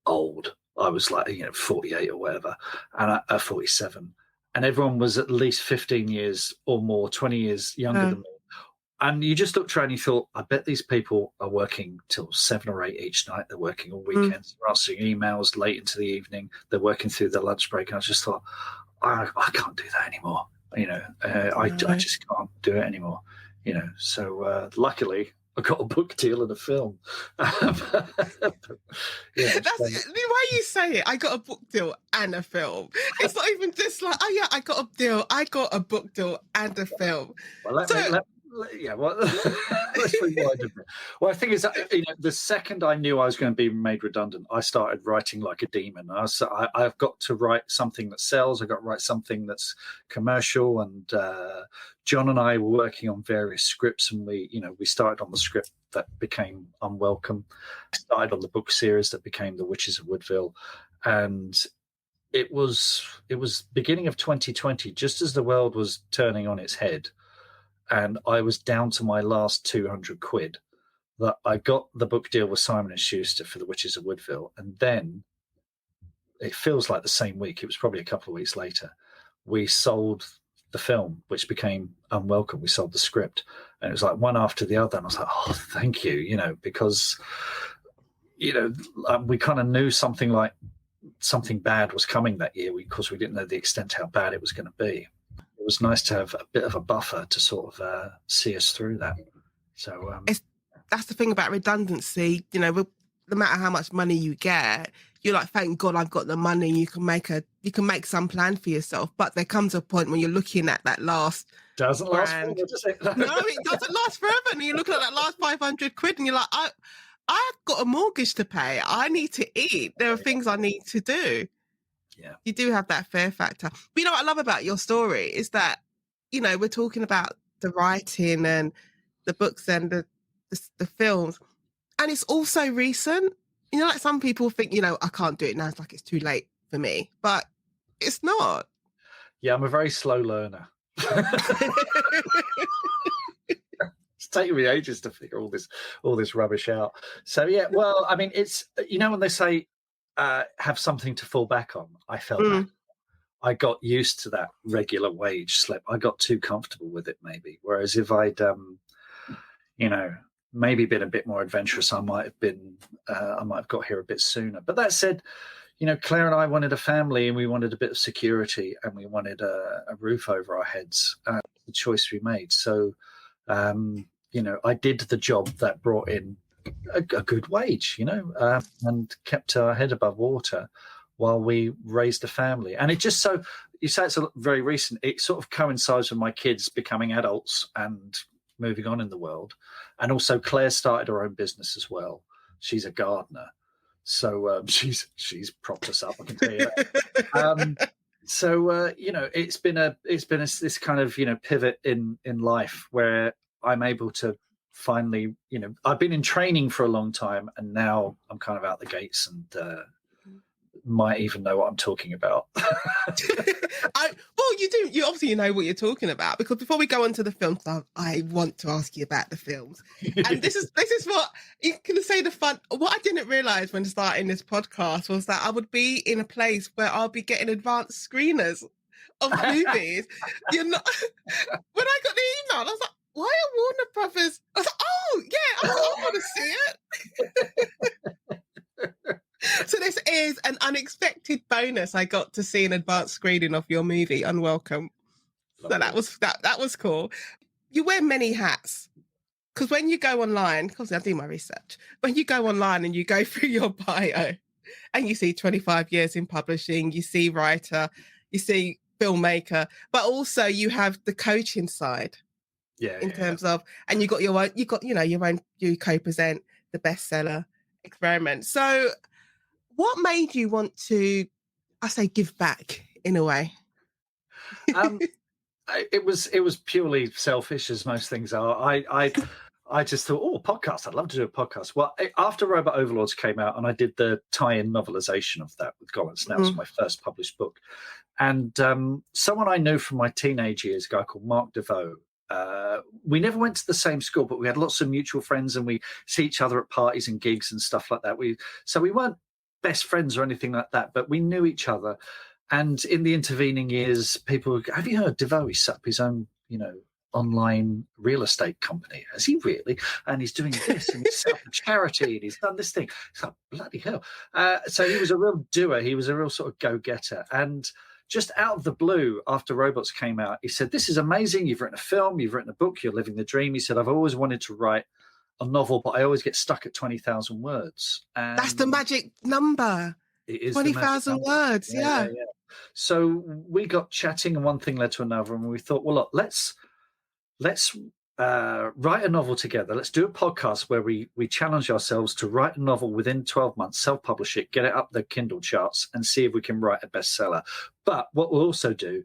old. I was like, 48 or whatever, and 47. And everyone was at least 15 years or more, 20 years younger than me. And you just looked around and you thought, I bet these people are working till 7 or 8 each night. They're working all weekends. They're answering emails late into the evening. They're working through their lunch break. And I just thought, I can't do that anymore. I just can't do it anymore. So luckily, I got a book deal and a film. That's the way you say it. I got a book deal and a film. It's not even just like, oh yeah, I got a book deal and a film. Well, Yeah, well, let's rewind a bit. Well, I think is that, the second I knew I was going to be made redundant, I started writing like a demon. I've got to write something that sells. I've got to write something that's commercial. And John and I were working on various scripts, and we started on the script that became Unwelcome. Started on the book series that became The Witches of Woodville, and it was beginning of 2020, just as the world was turning on its head. And I was down to my last 200 quid, that I got the book deal with Simon and Schuster for The Witches of Woodville. And then it feels like the same week, it was probably a couple of weeks later, we sold the film, which became Unwelcome. We sold the script, and it was like one after the other. And I was like, oh, thank you, because, we kind of knew something bad was coming that year, because we didn't know the extent how bad it was going to be. It was nice to have a bit of a buffer to sort of see us through that. So that's the thing about redundancy. No matter how much money you get, you're like, thank God I've got the money. You can make some plan for yourself. But there comes a point when you're looking at that last. Doesn't last forever, does it? No, it doesn't last forever. And you're looking at that last 500 quid, and you're like, I've got a mortgage to pay. I need to eat. There are things I need to do. Yeah, you do have that fear factor. But what I love about your story is that, we're talking about the writing and the books and the films, and it's also recent. Like some people think, I can't do it now. It's like it's too late for me, but it's not. Yeah, I'm a very slow learner. It's taken me ages to figure all this rubbish out. So yeah, well, I mean, it's when they say have something to fall back on, I felt that. I got used to that regular wage slip. I got too comfortable with it, maybe. Whereas if I'd maybe been a bit more adventurous, I might have got here a bit sooner. But that said, Claire and I wanted a family, and we wanted a bit of security, and we wanted a roof over our heads. The choice we made. So I did the job that brought in a good wage, and kept our head above water while we raised a family. And it just so, you say it's very recent, it sort of coincides with my kids becoming adults and moving on in the world. And also Claire started her own business as well. She's a gardener. So she's propped us up, I can tell you that. So it's been this kind of pivot in life where I'm able to finally I've been in training for a long time, and now I'm kind of out the gates and might even know what I'm talking about. You obviously know what you're talking about, because before we go on to the films, I want to ask you about the films. And this is what you can say. What I didn't realize when starting this podcast was that I would be in a place where I'll be getting advanced screeners of movies. When I got the email, I was like, why are Warner Brothers? I was like, oh yeah, I want to see it. So this is an unexpected bonus. I got to see an advanced screening of your movie Unwelcome. So that was cool. You wear many hats, because when you go online, because I do my research, when you go online and you go through your bio and you see 25 years in publishing, you see writer, you see filmmaker, but also you have the coaching side. In terms of, and you co-present the bestseller Experiment. So what made you want to, I say, give back in a way? It was purely selfish, as most things are. I just thought, podcast, I'd love to do a podcast. Well, after Robot Overlords came out, and I did the tie-in novelization of that with Gollins, and that was my first published book. And someone I knew from my teenage years, a guy called Mark DeVoe, we never went to the same school, but we had lots of mutual friends, and we see each other at parties and gigs and stuff like that. So we weren't best friends or anything like that, but we knew each other. And in the intervening years, people, have you heard DeVoe? He set up his own, online real estate company. Has he really? And he's doing this, and he's set up a charity, and he's done this thing. It's like, bloody hell. So he was a real doer. He was a real sort of go-getter. And just out of the blue, after Robots came out, he said, this is amazing. You've written a film, you've written a book, you're living the dream. He said, I've always wanted to write a novel, but I always get stuck at 20,000 words. And that's the magic number. It is 20,000 words, yeah. So we got chatting, and one thing led to another, and we thought, well, look, let's write a novel together. Let's do a podcast where we challenge ourselves to write a novel within 12 months, self-publish it, get it up the Kindle charts, and see if we can write a bestseller. But what we'll also do,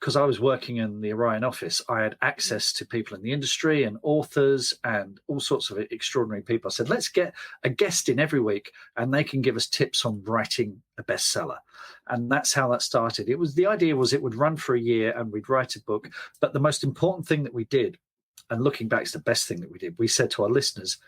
because I was working in the Orion office, I had access to people in the industry and authors and all sorts of extraordinary people. I said, let's get a guest in every week and they can give us tips on writing a bestseller. And that's how that started. The idea was it would run for a year and we'd write a book. But the most important thing that we did, and looking back, it's the best thing that we did, we said to our listeners,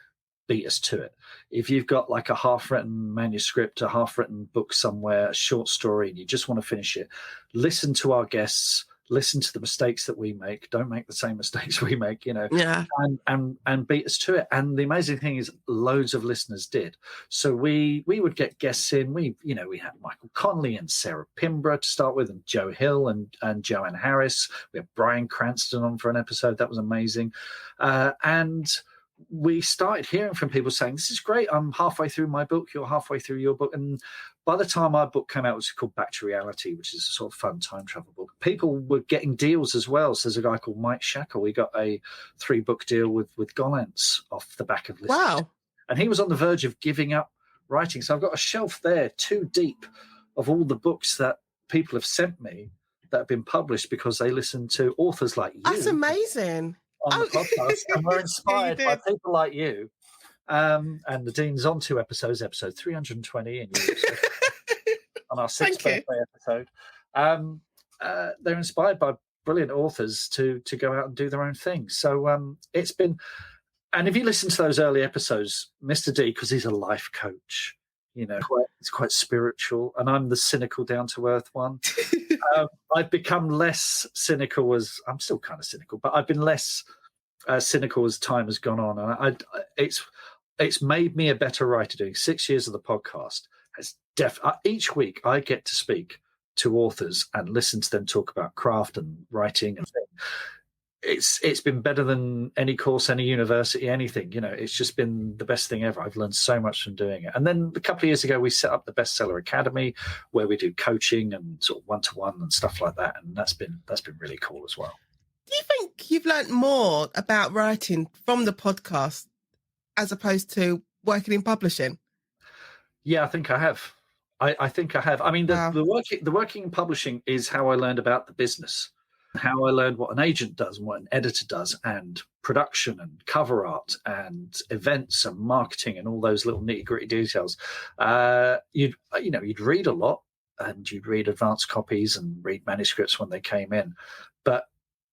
beat us to it. If you've got like a half-written manuscript, a half-written book somewhere, a short story, and you just want to finish it, listen to our guests, listen to the mistakes that we make. Don't make the same mistakes we make, and beat us to it. And the amazing thing is loads of listeners did. So we would get guests in. We had Michael Connolly and Sarah Pimbra to start with, and Joe Hill and Joanne Harris. We had Bryan Cranston on for an episode. That was amazing. And we started hearing from people saying, this is great. I'm halfway through my book. You're halfway through your book. And by the time our book came out, it was called Back to Reality, which is a sort of fun time travel book. People were getting deals as well. So there's a guy called Mike Shackle. We got a 3-book deal with Gollancz off the back of this. Wow. And he was on the verge of giving up writing. So I've got a shelf there, 2 deep, of all the books that people have sent me that have been published because they listen to authors like you. That's amazing. On the podcast, and we're inspired by people like you. And the Dean's on 2 episodes, episode 320 in on our 6th birthday episode. They're inspired by brilliant authors to go out and do their own thing. So it's been, and if you listen to those early episodes, Mr. D, because he's a life coach, it's quite spiritual, and I'm the cynical, down-to-earth one. I've become less cynical I'm still kind of cynical, but I've been less cynical as time has gone on. And it's made me a better writer. Doing 6 years of the podcast each week I get to speak to authors and listen to them talk about craft and writing and things. It's been better than any course, any university, anything. It's just been the best thing ever. I've learned so much from doing it. And then a couple of years ago, we set up the Bestseller Academy, where we do coaching and sort of one-to-one and stuff like that. And that's been really cool as well. Do you think you've learned more about writing from the podcast as opposed to working in publishing? Yeah, I think I have. I think I have. I mean, the working in publishing is how I learned about the business, how I learned what an agent does and what an editor does, and production and cover art and events and marketing and all those little nitty-gritty details. You'd read a lot, and you'd read advanced copies and read manuscripts when they came in, but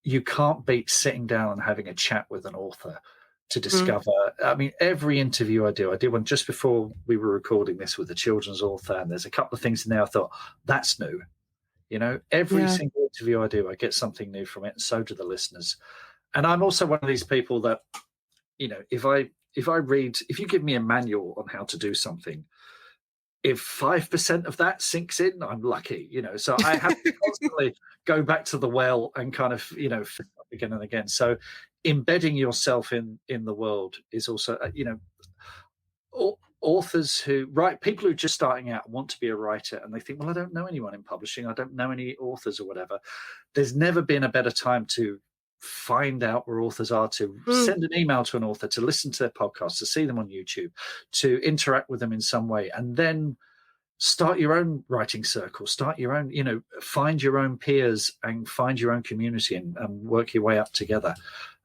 you can't beat sitting down and having a chat with an author to discover. I mean, every interview I did one just before we were recording this with a children's author, and there's a couple of things in there I thought, that's new. Every single interview I do, I get something new from it, and so do the listeners. And I'm also one of these people that, if you give me a manual on how to do something, if 5% of that sinks in, I'm lucky, so I have to constantly go back to the well and kind of, again and again. So embedding yourself in the world is also, authors who write, people who are just starting out want to be a writer, and they think, well, I don't know anyone in publishing, I don't know any authors or whatever. There's never been a better time to find out where authors are, to send an email to an author, to listen to their podcast, to see them on YouTube, to interact with them in some way, and then start your own writing circle, start your own, find your own peers and find your own community and work your way up together.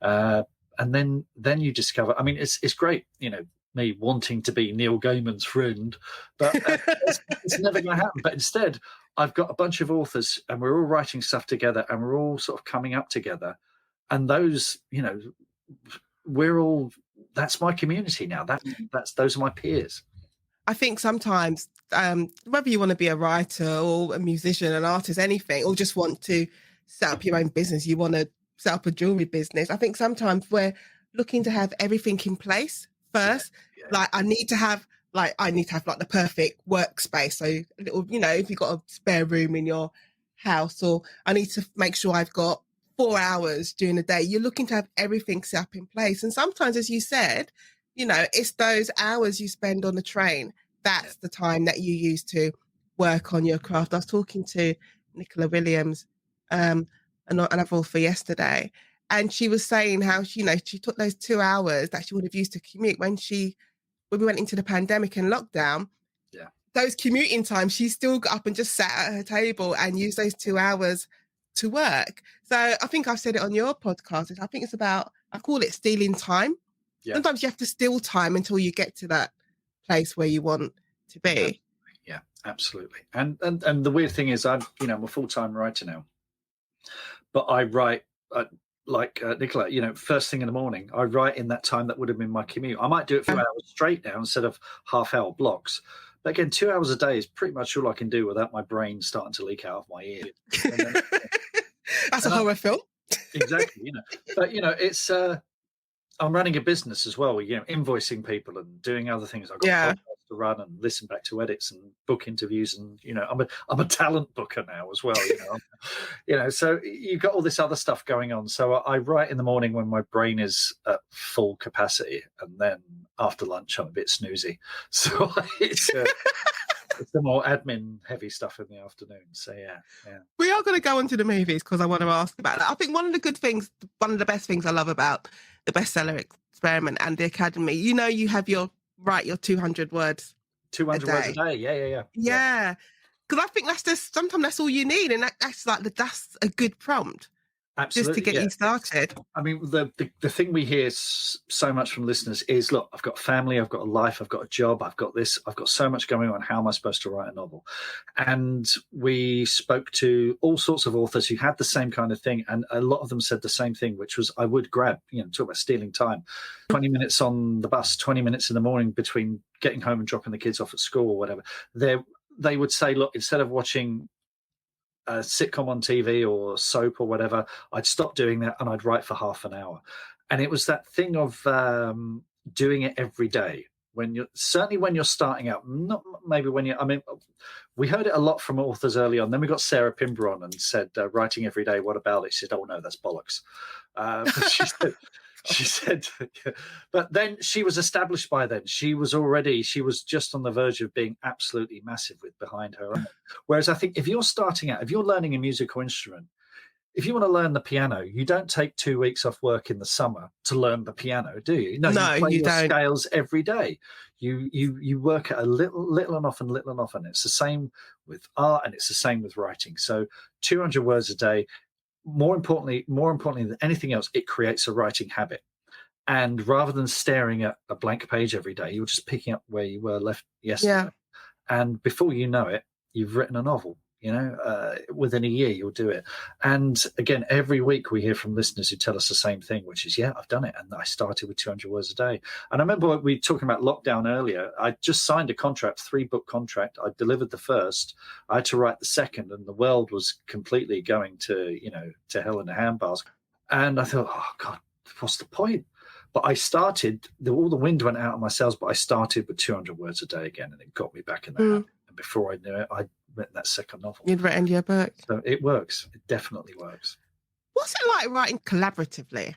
And then you discover, I mean, it's great, me wanting to be Neil Gaiman's friend, but it's never going to happen. But instead, I've got a bunch of authors and we're all writing stuff together and we're all sort of coming up together. And those, that's my community now. Those are my peers. I think sometimes, whether you want to be a writer or a musician, an artist, anything, or just want to set up your own business, you want to set up a jewelry business, I think sometimes we're looking to have everything in place first. Yeah. Like I need to have like the perfect workspace. So a little, if you've got a spare room in your house, or I need to make sure I've got 4 hours during the day. You're looking to have everything set up in place. And sometimes, as you said, it's those hours you spend on the train. That's the time that you use to work on your craft. I was talking to Nicola Williams, another author yesterday, And she was saying how she took those 2 hours that she would have used to commute when we went into the pandemic and lockdown. Yeah. Those commuting times, she still got up and just sat at her table and used those 2 hours to work. So I think I've said it on your podcast. I think it's about, I call it stealing time. Yeah. Sometimes you have to steal time until you get to that place where you want to be. Yeah, absolutely. And the weird thing is, I'm a full-time writer now, but I write like Nicola, first thing in the morning. I write in that time that would have been my commute. I might do it for 2 hours straight now instead of half-hour blocks. But again, 2 hours a day is pretty much all I can do without my brain starting to leak out of my ear. That's a horror film. Exactly. But it's I'm running a business as well, invoicing people and doing other things. I've got podcasts to run and listen back to edits and book interviews, and I'm a talent booker now as well. So you've got all this other stuff going on. So I write in the morning when my brain is at full capacity, and then after lunch I'm a bit snoozy. So it's the more admin heavy stuff in the afternoon. So yeah. We are going to go on to the movies because I want to ask about that. I think one of the best things I love about the bestseller experiment and the Academy, you have your 200 words. 200 words a day. Yeah. Yeah. Because I think sometimes that's all you need, and that's a good prompt. Absolutely, just to get you started. I mean, the thing we hear so much from listeners is, look, I've got a family, I've got a life, I've got a job, I've got this, I've got so much going on. How am I supposed to write a novel? And we spoke to all sorts of authors who had the same kind of thing, and a lot of them said the same thing, which was, I would grab, talk about stealing time, 20 minutes on the bus, 20 minutes in the morning between getting home and dropping the kids off at school or whatever. They would say, look, instead of watching a sitcom on TV or soap or whatever, I'd stop doing that and I'd write for half an hour. And it was that thing of doing it every day. When you're starting out, not maybe when we heard it a lot from authors early on. Then we got Sarah Pimber on and said, writing every day, what about it? She said, oh no, that's bollocks. She said, but then she was established by then. She was just on the verge of being absolutely massive with behind her. Whereas I think if you're starting out, if you're learning a musical instrument, if you want to learn the piano, you don't take 2 weeks off work in the summer to learn the piano, do you? No, you play your scales every day. You work at a little and often, and it's the same with art, and it's the same with writing. So 200 words a day. More importantly than anything else, it creates a writing habit. And rather than staring at a blank page every day, you're just picking up where you were left yesterday. Yeah. And before you know it, you've written a novel. Within a year you'll do it. And again, every week we hear from listeners who tell us the same thing, which is, yeah, I've done it, and I started with 200 words a day. And I remember we were talking about lockdown earlier. I just signed a 3-book contract. I delivered the first, I had to write the second, and the world was completely going to hell in a handbasket. And I thought, oh God, what's the point? But I started, all the wind went out of my sails, but I started with 200 words a day again, and it got me back in the habit. And before I knew it, I'd written that second novel. You'd written your book. So it works. It definitely works. What's it like writing collaboratively?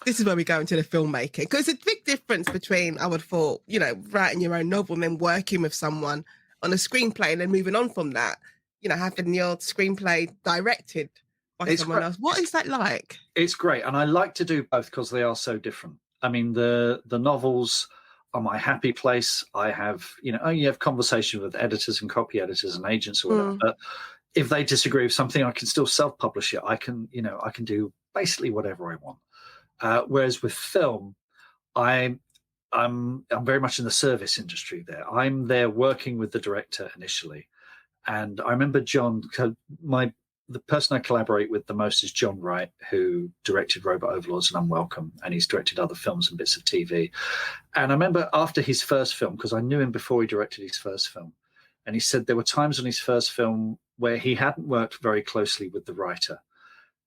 This is where we go into the filmmaking, because it's a big difference between, I would have thought, writing your own novel and then working with someone on a screenplay and then moving on from that, having your screenplay directed by someone else. What is that like? It's great. And I like to do both because they are so different. I mean, the novels are my happy place. I have, you have conversations with editors and copy editors and agents or whatever. But if they disagree with something, I can still self-publish it. I can do basically whatever I want. Whereas with film, I'm very much in the service industry there. I'm there working with the director initially. And I remember John, the person I collaborate with the most is John Wright, who directed Robot Overlords and Unwelcome, and he's directed other films and bits of TV. And I remember after his first film, because I knew him before he directed his first film, and he said there were times on his first film where he hadn't worked very closely with the writer,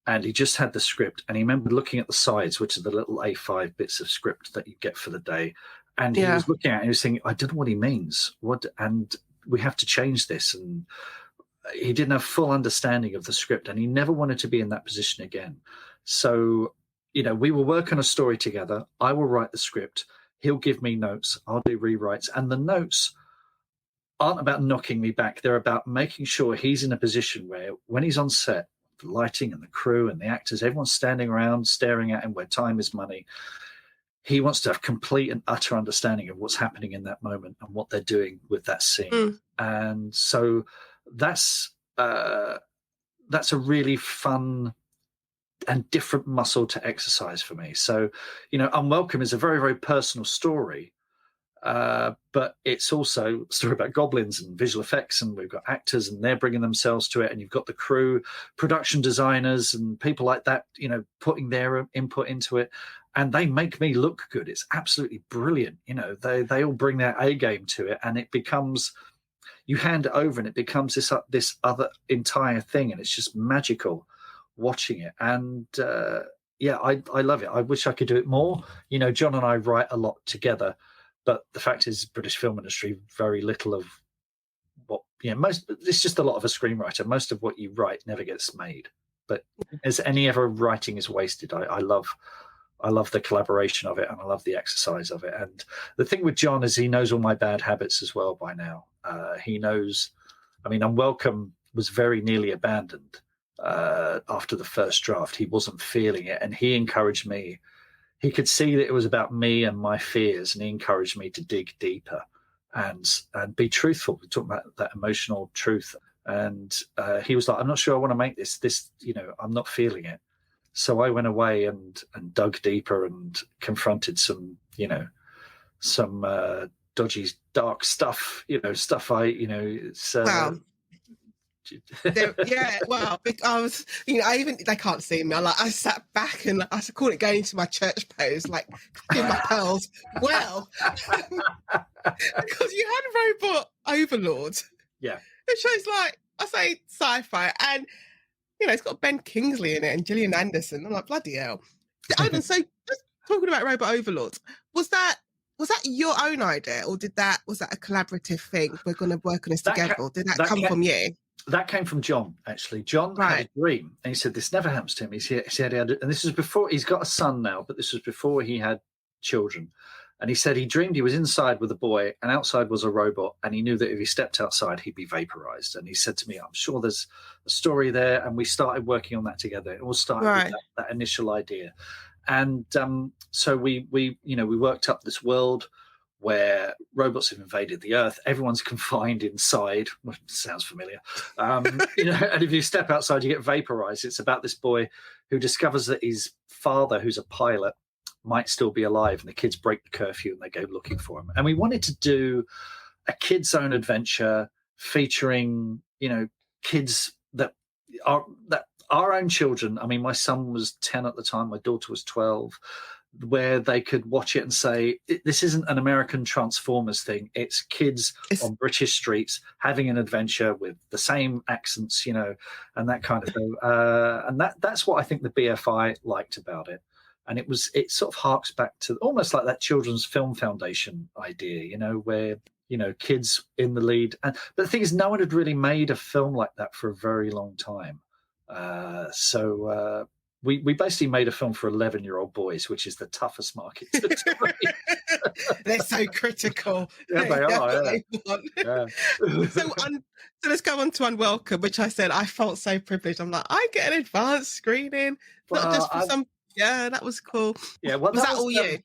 and he just had the script, and he remembered looking at the sides, which are the little A5 bits of script that you get for the day, and he was looking at it and he was thinking, I don't know what he means, and we have to change this, and he didn't have full understanding of the script, and he never wanted to be in that position again. So, we will work on a story together. I will write the script. He'll give me notes. I'll do rewrites. And the notes aren't about knocking me back. They're about making sure he's in a position where when he's on set, the lighting and the crew and the actors, everyone's standing around staring at him where time is money. He wants to have complete and utter understanding of what's happening in that moment and what they're doing with that scene. And so that's a really fun and different muscle to exercise for me. So, Unwelcome is a very, very personal story, but it's also a story about goblins and visual effects, and we've got actors and they're bringing themselves to it, and you've got the crew, production designers and people like that, putting their input into it, and they make me look good. It's absolutely brilliant. They all bring their A game to it, and it becomes, you hand it over and it becomes this other entire thing, and it's just magical watching it. And I love it. I wish I could do it more. John and I write a lot together, but the fact is, British film industry, very little of what, it's just a lot of a screenwriter. Most of what you write never gets made. But as any ever writing is wasted, I love the collaboration of it, and I love the exercise of it. And the thing with John is he knows all my bad habits as well by now. He knows, Unwelcome was very nearly abandoned after the first draft. He wasn't feeling it, and he encouraged me. He could see that it was about me and my fears, and he encouraged me to dig deeper and be truthful. We talk about that emotional truth, and he was like, "I'm not sure I want to make this. I'm not feeling it." So I went away and dug deeper and confronted some dodgy, dark stuff. Stuff it's. Wow. Well, because they can't see me. I sat back and I call it going into my church pose, like in my pearls. Well, because you had Robot Overlord. Yeah, it shows, like, I say, sci-fi, and it's got Ben Kingsley in it and Gillian Anderson. I'm like, bloody hell. And so, just talking about Robot Overlord, was that your own idea, or was that a collaborative thing? We're going to work on this together. Or did that come from you? That came from John, actually. John had a dream, and he said this never happens to him. He said he had, and this was before, he's got a son now, but this was before he had children. And he said he dreamed he was inside with a boy, and outside was a robot, and he knew that if he stepped outside, he'd be vaporized. And he said to me, "I'm sure there's a story there." And we started working on that together. It all started with that initial idea. And so we worked up this world where robots have invaded the Earth. Everyone's confined inside. Sounds familiar. And if you step outside, you get vaporized. It's about this boy who discovers that his father, who's a pilot, might still be alive, and the kids break the curfew and they go looking for him. And we wanted to do a kids' own adventure featuring, kids that are our own children. My son was 10 at the time, my daughter was 12, where they could watch it and say, this isn't an American Transformers thing. It's kids on British streets having an adventure with the same accents, and that kind of thing. And that's what I think the BFI liked about it. And it sort of harks back to almost like that Children's Film Foundation idea, where, kids in the lead. But the thing is, no one had really made a film like that for a very long time. So we basically made a film for 11-year-old boys, which is the toughest market to reach. They're so critical. Yeah, they are. Yeah. So let's go on to Unwelcome, which I said I felt so privileged. I'm like, I get an advanced screening, not just for some. Yeah, that was cool. Yeah, well, was that all you?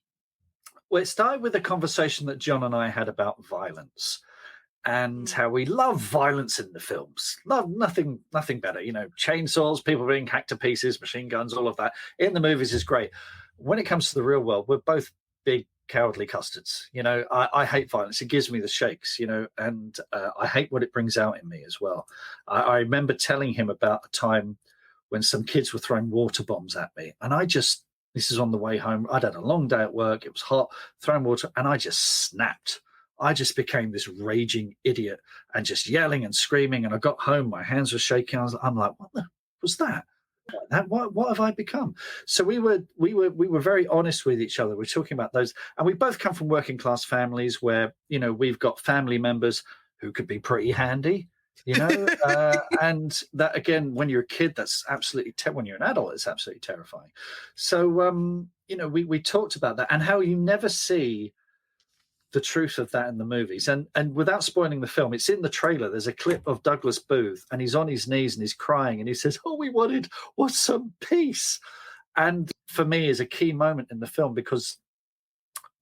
Well, it started with a conversation that John and I had about violence and how we love violence in the films. Love nothing better. Chainsaws, people being hacked to pieces, machine guns, all of that. In the movies is great. When it comes to the real world, we're both big, cowardly custards. I hate violence. It gives me the shakes, and I hate what it brings out in me as well. I remember telling him about a time when some kids were throwing water bombs at me. And this is on the way home. I'd had a long day at work. It was hot, throwing water, and I just snapped. I just became this raging idiot and just yelling and screaming. And I got home, my hands were shaking. I'm like, what was that? What have I become? So we were very honest with each other. We're talking about those, and we both come from working class families where, we've got family members who could be pretty handy. And that, again, when you're a kid, that's absolutely when you're an adult, it's absolutely terrifying. So we talked about that, and how you never see the truth of that in the movies. And without spoiling the film, it's in the trailer. There's a clip of Douglas Booth, and he's on his knees and he's crying, and he says, "All we wanted was some peace." And for me, is a key moment in the film, because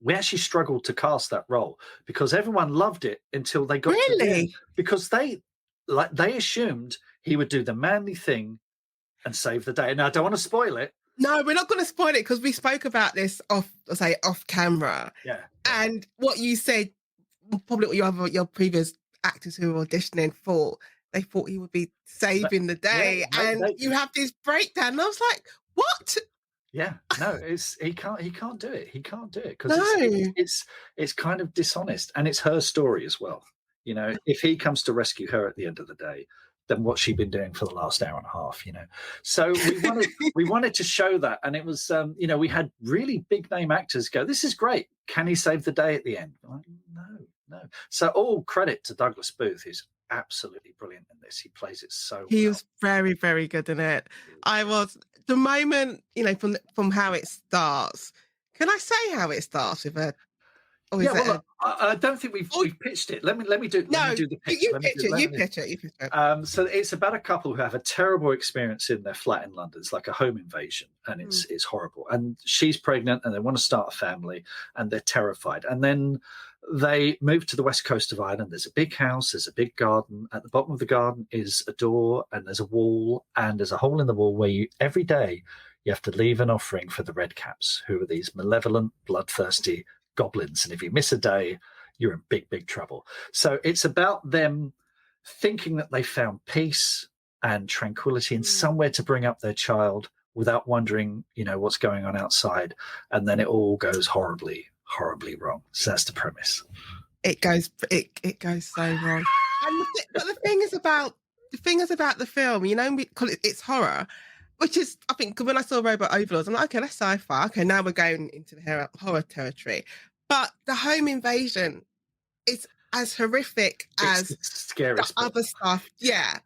we actually struggled to cast that role, because everyone loved it until they got to the end, because they assumed he would do the manly thing and save the day. And I don't want to spoil it. No, we're not going to spoil it, because we spoke about this off camera. Yeah. And what you said, probably what your previous actors who were auditioning for, they thought he would be saving the day. You have this breakdown. And I was like, what? Yeah, no, he can't do it. He can't do it, because it's kind of dishonest, and it's her story as well. You know, if he comes to rescue her at the end of the day, then what's she been doing for the last hour and a half? You know, so we wanted to show that, and it was we had really big name actors go, "This is great. Can he save the day at the end?" Like, no. So all credit to Douglas Booth, who's absolutely brilliant in this. He plays it so well. He was very, very good in it. The moment, from how it starts. Can I say how it starts with a? I don't think we've pitched it. Let me do. Let me do the pitch. You pitch it. So it's about a couple who have a terrible experience in their flat in London. It's like a home invasion, and it's horrible. And she's pregnant, and they want to start a family, and they're terrified. And then they move to the west coast of Ireland. There's a big house. There's a big garden. At the bottom of the garden is a door, and there's a wall, and there's a hole in the wall where every day you have to leave an offering for the red caps, who are these malevolent, bloodthirsty goblins. And if you miss a day, you're in big, big trouble. So it's about them thinking that they found peace and tranquility and somewhere to bring up their child without wondering, what's going on outside. And then it all goes horribly, horribly wrong. So that's the premise. It goes so wrong. And the thing is about the film, we call it's horror, which is, I think, when I saw Robot Overlords, I'm like, okay, that's sci-fi. Okay, now we're going into the horror territory. But the home invasion is as horrific as the other stuff. Yeah.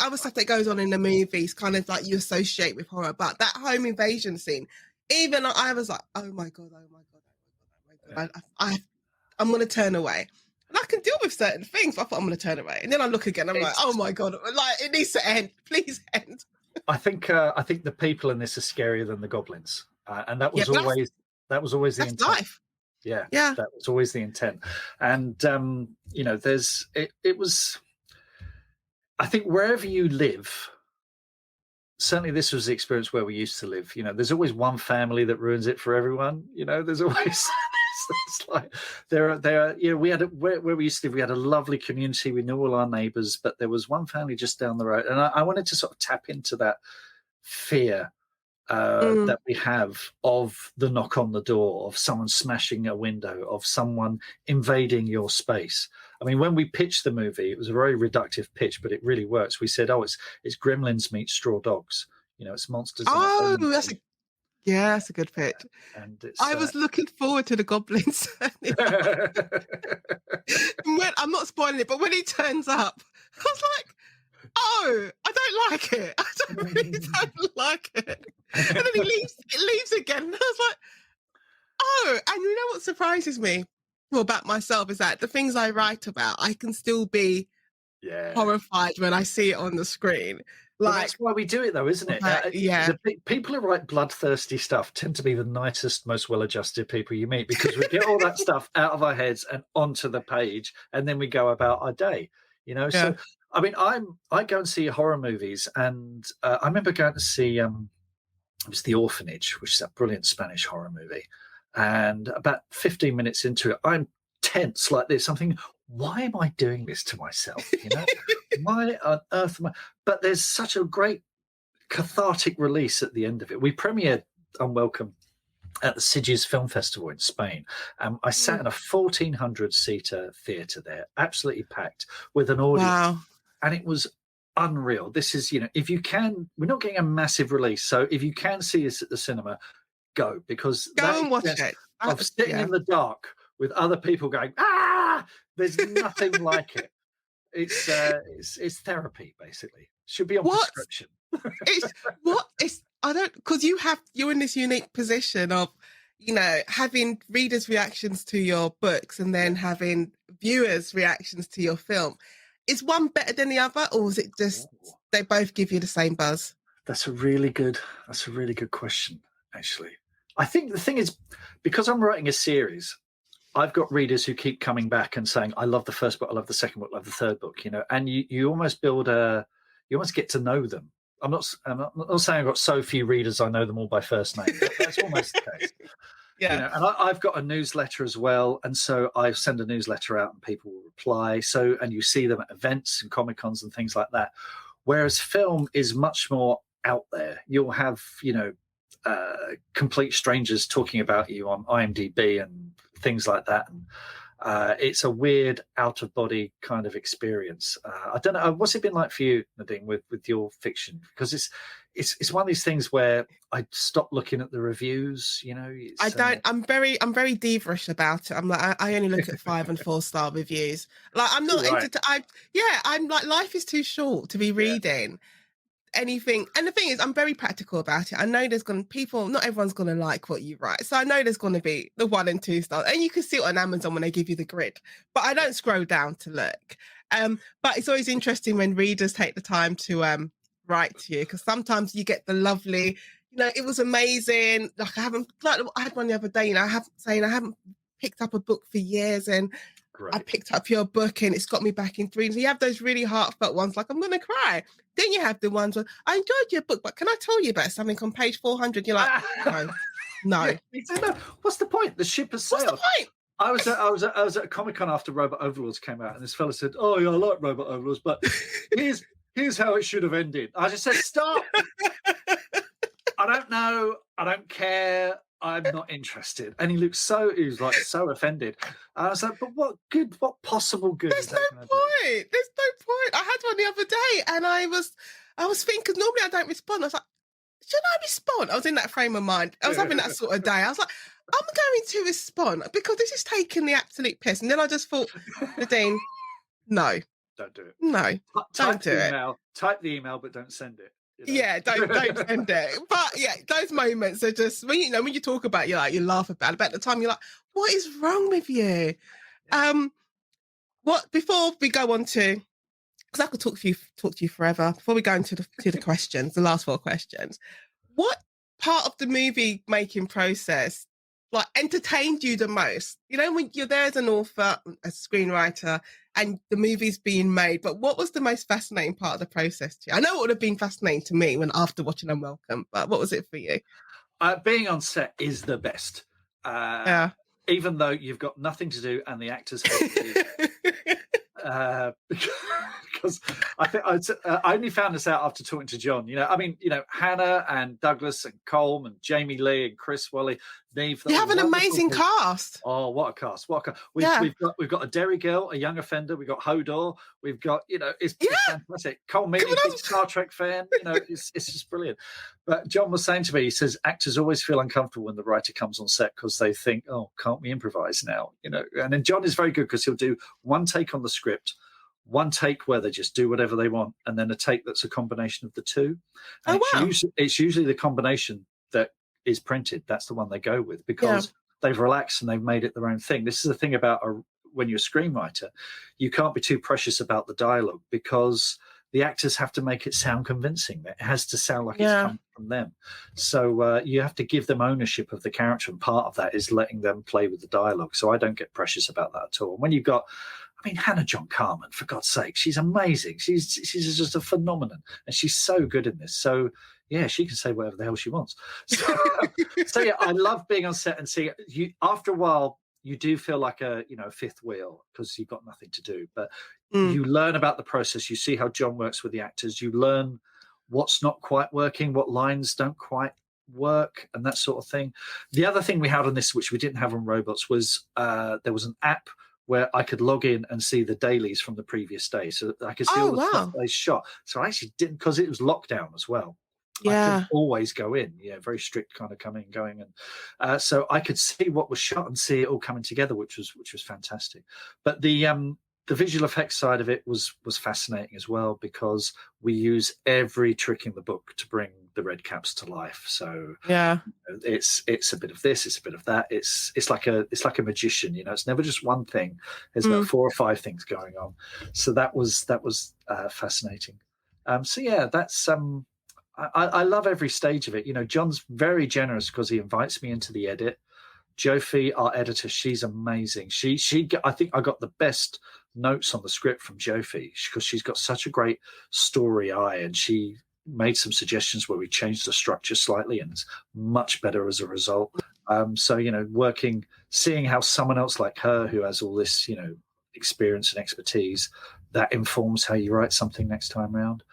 Other stuff that goes on in the movies, kind of like you associate with horror. But that home invasion scene, even I was like, oh my God. I'm going to turn away. And I can deal with certain things, but I thought I'm going to turn away. And then I look again, I'm like, oh my God, like it needs to end. Please end. I think the people in this are scarier than the goblins, and that was always the intent. Life. Yeah, that was always the intent. And it was. I think wherever you live, certainly this was the experience where we used to live. There's always one family that ruins it for everyone. There's always. It's like we had where we used to live, we had a lovely community. We knew all our neighbours, but there was one family just down the road, and I wanted to sort of tap into that fear that we have of the knock on the door, of someone smashing a window, of someone invading your space. I mean, when we pitched the movie, it was a very reductive pitch, but it really works. We said, it's Gremlins meets Straw Dogs. It's monsters. That's a good pitch. And I was looking forward to the goblins. I'm not spoiling it, but when he turns up, I was like, oh, I don't like it. I don't like it. And then it leaves again. And I was like, oh, and you know what surprises me about myself is that the things I write about, I can still be horrified when I see it on the screen. That's why we do it, though, isn't it? People who write bloodthirsty stuff tend to be the nicest, most well-adjusted people you meet, because we get all that stuff out of our heads and onto the page, and then we go about our day. So I mean, I go and see horror movies, and I remember going to see it was The Orphanage, which is a brilliant Spanish horror movie, and about 15 minutes into it, I'm tense like this. I'm thinking, why am I doing this to myself? Why on earth am I? But there's such a great cathartic release at the end of it. We premiered Unwelcome at the Sitges Film Festival in Spain. I sat in a 1,400-seater theatre there, absolutely packed, with an audience. Wow. And it was unreal. This is, if you can, we're not getting a massive release. So if you can see us at the cinema, go, because go and watch it. Of sitting in the dark with other people going, there's nothing like it. It's therapy, basically. Should be on prescription. Because you're in this unique position of having readers' reactions to your books and then having viewers' reactions to your film, is one better than the other, or is it just they both give you the same buzz? That's a really good question, actually. I think the thing is, because I'm writing a series, I've got readers who keep coming back and saying, I love the first book, I love the second book, I love the third book, and you almost you almost get to know them. I'm not saying I've got so few readers I know them all by first name, but that's almost the case. Yeah. And I've got a newsletter as well, and so I send a newsletter out and people will reply. So, and you see them at events and Comic-Cons and things like that. Whereas film is much more out there. You'll have, complete strangers talking about you on IMDb and things like that. And it's a weird out-of-body kind of experience. I don't know. What's it been like for you, Nadine, with your fiction? Because it's one of these things where I stopped looking at the reviews. I don't. I'm very diva-ish about it. I'm like, I only look at 5 and 4 star reviews. Like, I'm not right. I'm like, life is too short to be reading anything. And the thing is, I'm very practical about it. I know there's not everyone's gonna like what you write, so I know there's gonna be the 1 and 2 stars, and you can see it on Amazon when they give you the grid, but I don't scroll down to look. But it's always interesting when readers take the time to write to you, because sometimes you get the lovely, it was amazing, like I had one the other day, I haven't picked up a book for years, and Great. I picked up your book and it's got me back in dreams. So you have those really heartfelt ones, like I'm going to cry. Then you have the ones where I enjoyed your book, but can I tell you about something on page 400? You're like, no. Yeah, what's the point? The ship has sailed. What's the point? I was at a Comic-Con after Robot Overlords came out, and this fella said, "Oh, yeah, I like Robot Overlords, but here's how it should have ended." I just said, "Stop! I don't know. I don't care. I'm not interested." And he was like so offended. And I was like, "But what possible good?" There's no point. There's no point. I had one the other day, and I was thinking, because normally I don't respond. I was like, should I respond? I was in that frame of mind. I was having that sort of day. I was like, I'm going to respond because this is taking the absolute piss. And then I just thought, Nadine, no. Don't do it. No, don't do it. Type the email, but don't send it. Yeah, don't send it. But yeah, those moments are just when you talk about you laugh about it. But at the time you're like, what is wrong with you? What before we go on to, because I could talk to you forever. Before we go into the questions, the last 4 questions, what part of the movie making process like entertained you the most? When you're there as an author, a screenwriter, and the movie's being made, but what was the most fascinating part of the process to you? I know it would have been fascinating to me after watching Unwelcome, but what was it for you? Being on set is the best. Even though you've got nothing to do and the actors hate you. Because I think I only found this out after talking to John. Hannah and Douglas and Colm and Jamie Lee and Chris Wally. You have an amazing cast. Oh, what a cast! We've got a Derry girl, a young offender. We've got Hodor. We've got it's fantastic. Cole Meany, big Star Trek fan. It's just brilliant. But John was saying to me, he says actors always feel uncomfortable when the writer comes on set because they think, oh, can't we improvise now? And then John is very good because he'll do one take on the script, one take where they just do whatever they want, and then a take that's a combination of the two. And it's usually the combination that is printed. That's the one they go with because they've relaxed and they've made it their own thing. This is the thing about when you're a screenwriter, you can't be too precious about the dialogue because the actors have to make it sound convincing. It has to sound like it's come from them. So you have to give them ownership of the character, and part of that is letting them play with the dialogue. So I don't get precious about that at all. And when you've got, Hannah John Carmen, for God's sake, she's amazing. She's just a phenomenon, and she's so good in this. So yeah, she can say whatever the hell she wants. So yeah, I love being on set and seeing you. After a while, you do feel like a fifth wheel because you've got nothing to do. But you learn about the process. You see how John works with the actors. You learn what's not quite working, what lines don't quite work, and that sort of thing. The other thing we had on this, which we didn't have on Robots, was there was an app where I could log in and see the dailies from the previous day. So I could see all the stuff they shot. So I actually didn't, because it was lockdown as well. Yeah. I could always go in. Yeah, very strict kind of coming and going. And so I could see what was shot and see it all coming together, which was fantastic. But the visual effects side of it was fascinating as well, because we use every trick in the book to bring the red caps to life. So Yeah. it's a bit of this, it's a bit of that. It's like a magician, it's never just one thing. There's about 4 or 5 things going on. So that was fascinating. So yeah, that's I love every stage of it. John's very generous because he invites me into the edit. Jofi, our editor, she's amazing. I think I got the best notes on the script from Jofi because she's got such a great story eye, and she made some suggestions where we changed the structure slightly, and it's much better as a result. So seeing how someone else like her, who has all this experience and expertise, that informs how you write something next time around.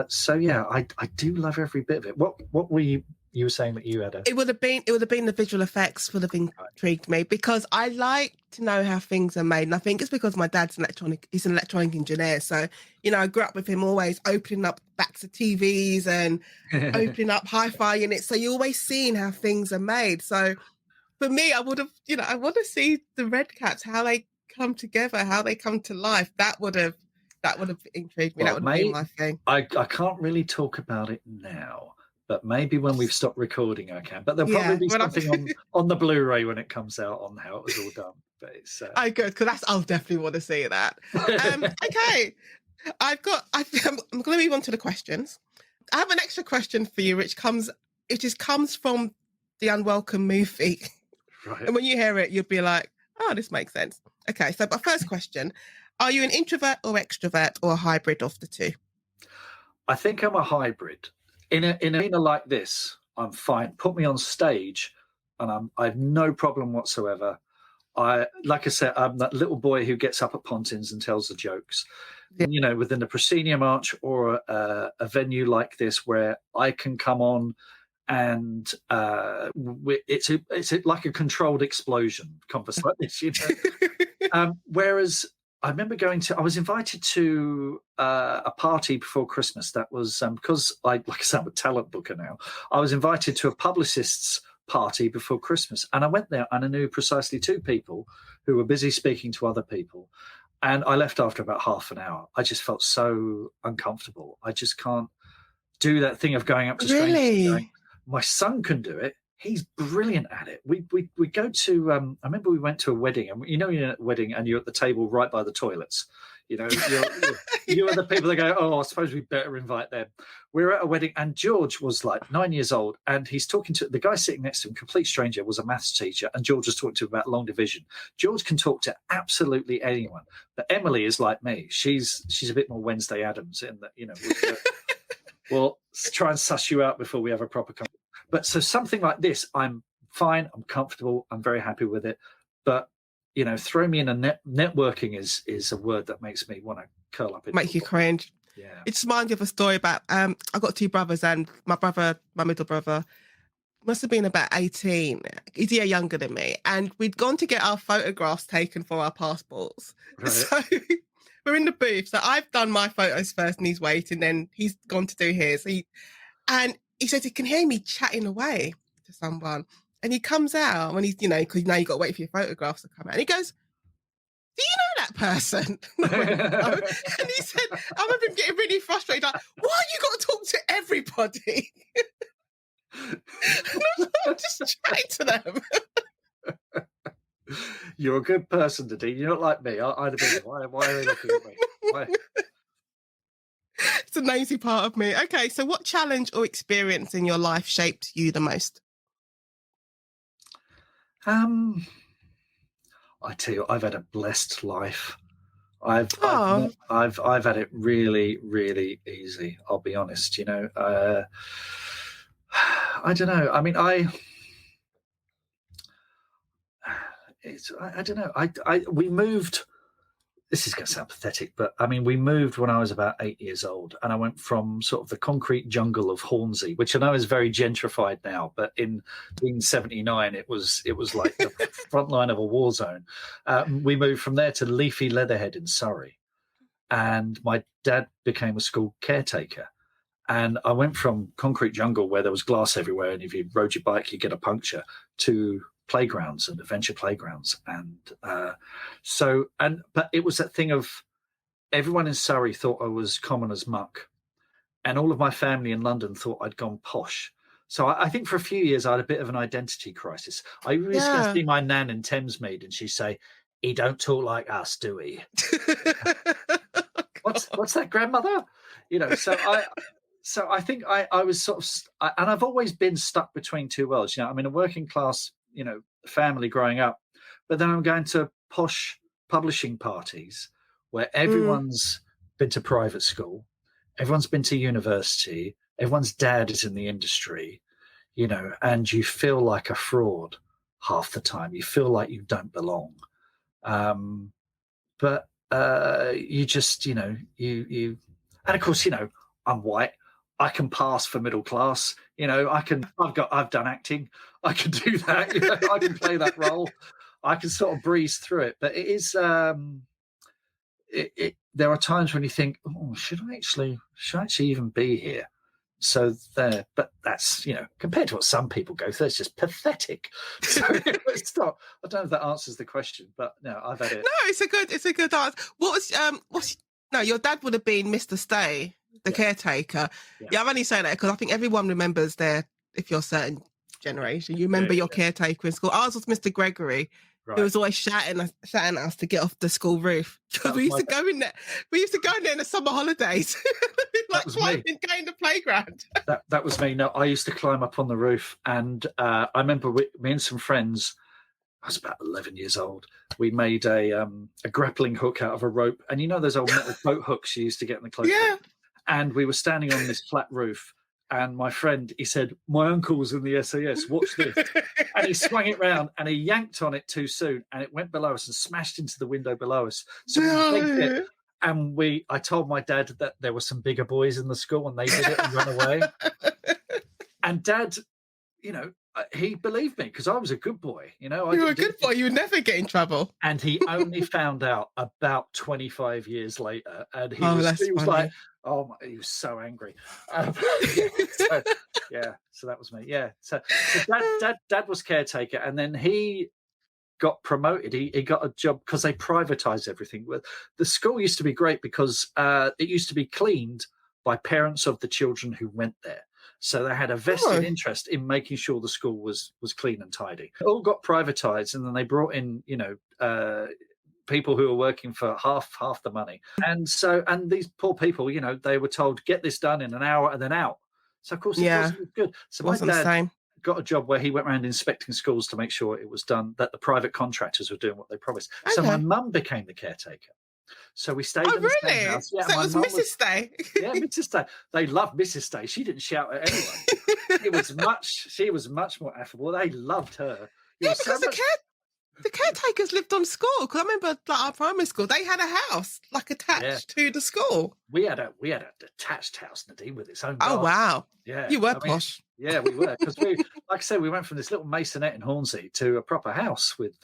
So yeah, I do love every bit of it. What were you were saying that you had It would have been the visual effects would have intrigued me, because I like to know how things are made. And I think it's because my dad's he's an electronic engineer. So, I grew up with him always opening up backs of TVs and opening up hi-fi units. So you're always seeing how things are made. So for me, I would have, I want to see the red caps, how they come together, how they come to life. That would have intrigued me. Well, that would have been my thing. I can't really talk about it now, but maybe when we've stopped recording, I can. But there'll probably be something on the Bluray when it comes out on how it was all done. But it's good, because I'll definitely want to see that. Okay, I'm going to move on to the questions. I have an extra question for you, which comes from the Unwelcome movie. Right. And when you hear it, you'll be like, "Oh, this makes sense." Okay, so my first question: are you an introvert or extrovert, or a hybrid of the two? I think I'm a hybrid. In an arena like this, I'm fine. Put me on stage, and I have no problem whatsoever. Like I said, I'm that little boy who gets up at Pontins and tells the jokes. Yeah. Within the proscenium arch or a venue like this, where I can come on, and it's like a controlled explosion conversation like this. Whereas I remember I was invited to a party before Christmas. That was because I'm a talent booker now. I was invited to a publicist's party before Christmas, and I went there and I knew precisely 2 people who were busy speaking to other people. And I left after about half an hour. I just felt so uncomfortable. I just can't do that thing of going up to strangers. Really? My son can do it. He's brilliant at it. We go to. I remember we went to a wedding, and you're at a wedding, and you're at the table right by the toilets. You are the people that go, "Oh, I suppose we better invite them." We're at a wedding, and George was like 9 years old, and he's talking to the guy sitting next to him, complete stranger, was a maths teacher, and George was talking to him about long division. George can talk to absolutely anyone, but Emily is like me. She's a bit more Wednesday Addams in that, we'll try and suss you out before we have a proper conversation. But so something like this, I'm fine, I'm comfortable, I'm very happy with it. But throw me in a networking is a word that makes me want to curl up. Make you cringe. Yeah. It just reminds me of a story about I've got 2 brothers, and my middle brother must have been about 18. He's a year younger than me, and we'd gone to get our photographs taken for our passports. Right. So we're in the booth. So I've done my photos first, and he's waiting. Then he's gone to do his. And he says he can hear me chatting away to someone. And he comes out when he's, because now you've got to wait for your photographs to come out. And he goes, "Do you know that person?" And he said, I remember him getting really frustrated. Like, why you got to talk to everybody? I'm just chatting to them. You're a good person, Nadine. You're not like me. I'd have been, why are they looking at me? Why? It's a nosy part of me. Okay, so what challenge or experience in your life shaped you the most? I tell you, I've had a blessed life. I've had it really, really easy. I'll be honest. I don't know. I mean, I don't know. We moved. This is going to sound pathetic, but I mean, we moved when I was about 8 years old, and I went from sort of the concrete jungle of Hornsey, which I know is very gentrified now, but in 1979, it was like the front line of a war zone. We moved from there to leafy Leatherhead in Surrey, and my dad became a school caretaker. And I went from concrete jungle where there was glass everywhere, and if you rode your bike, you get a puncture, to playgrounds and adventure playgrounds. And but it was that thing of everyone in Surrey thought I was common as muck. and all of my family in London thought I'd gone posh. So I think for a few years I had a bit of an identity crisis. I used to go and see my nan in Thamesmead, and she'd say, "He don't talk like us, do he?" What's that, grandmother? You know, so I think I was sort of, and I've always been stuck between two worlds. You know, I'm in a working class, you know, family growing up, but then I'm going to posh publishing parties where everyone's been to private school, everyone's been to university, everyone's dad is in the industry, you know, and you feel like a fraud half the time. You feel like you don't belong. But you just, you know, you, and of course, you know, I'm white. I can pass for middle class. You know, I've done acting. I can do that. You know, I can play that role. I can sort of breeze through it. But it is, there are times when you think, oh, should I actually even be here? So there, but that's, you know, compared to what some people go through, it's just pathetic. So it's not. I don't know if that answers the question, but no, I've had it. No, it's a good answer. Your dad would have been Mr. Stay, the caretaker. Yeah, I'm only saying that because I think everyone remembers if you're a certain generation, you remember your caretaker in school. Ours was Mr. Gregory. Right. Who was always shouting at us to get off the school roof. Because we used to go in there. We used to go in there in the summer holidays. Like climbing, going to the playground. That was me. No, I used to climb up on the roof, and I remember me and some friends, I was about 11 years old. We made a grappling hook out of a rope. And you know those old metal boat hooks you used to get in the cloakroom? Yeah. And we were standing on this flat roof. And my friend, he said, "My uncle's in the SAS, watch this." And he swung it round and he yanked on it too soon, and it went below us and smashed into the window below us. So we picked it, and I told my dad that there were some bigger boys in the school and they did it and ran away. And Dad, you know, he believed me because I was a good boy. You know, you were a good boy. You would never get in trouble. And he only found out about 25 years later, and he was like, "Oh my," he was so angry. So that was me. Yeah. So Dad was caretaker, and then he got promoted. He got a job because they privatized everything. The school used to be great because it used to be cleaned by parents of the children who went there. So they had a vested interest in making sure the school was clean and tidy. It all got privatized, and then they brought in, you know, people who were working for half the money. And these poor people, you know, they were told, get this done in an hour and then out. So of course it wasn't good. So my dad got a job where he went around inspecting schools to make sure it was done, that the private contractors were doing what they promised. Okay. So my mum became the caretaker. So we stayed in the same house. Yeah, so it was Mrs. Stay. Yeah, Mrs. Stay. They loved Mrs. Stay. She didn't shout at anyone. She was much more affable. They loved her. Yeah, because the caretakers lived on school. Because I remember, like, our primary school, they had a house like attached to the school. We had a detached house, Nadine, with its own garden. Oh wow! Yeah, you were posh. Yeah, we were, because like I said, we went from this little masonette in Hornsey to a proper house with.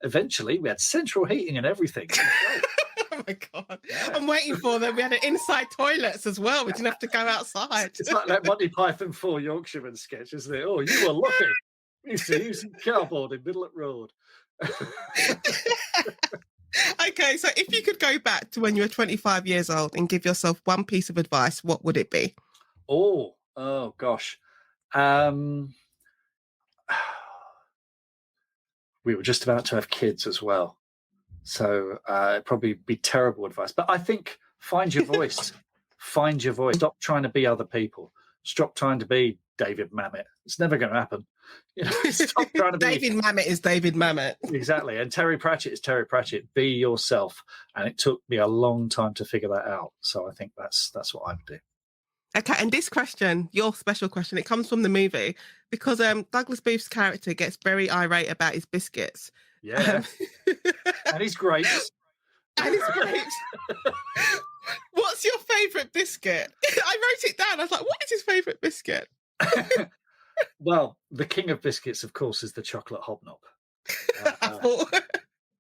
Eventually, we had central heating and everything. Oh my God. Yeah. I'm waiting for them. We had inside toilets as well. We didn't have to go outside. It's like that Monty Python 4 Yorkshiremen sketch, isn't it? Oh, you were lucky. You used to use cardboard in Middle Road. Okay, so if you could go back to when you were 25 years old and give yourself one piece of advice, what would it be? Oh gosh. We were just about to have kids as well. So it'd probably be terrible advice. But I think find your voice. Find your voice. Stop trying to be other people. Stop trying to be David Mamet. It's never going to happen. You know, stop trying to be... David Mamet is David Mamet. Exactly. And Terry Pratchett is Terry Pratchett. Be yourself. And it took me a long time to figure that out. So I think that's what I would do. Okay, and this question, your special question, it comes from the movie because Douglas Booth's character gets very irate about his biscuits. Yeah. And his grapes. And his grapes. What's your favourite biscuit? I wrote it down. I was like, what is his favourite biscuit? Well, the king of biscuits, of course, is the chocolate hobnob.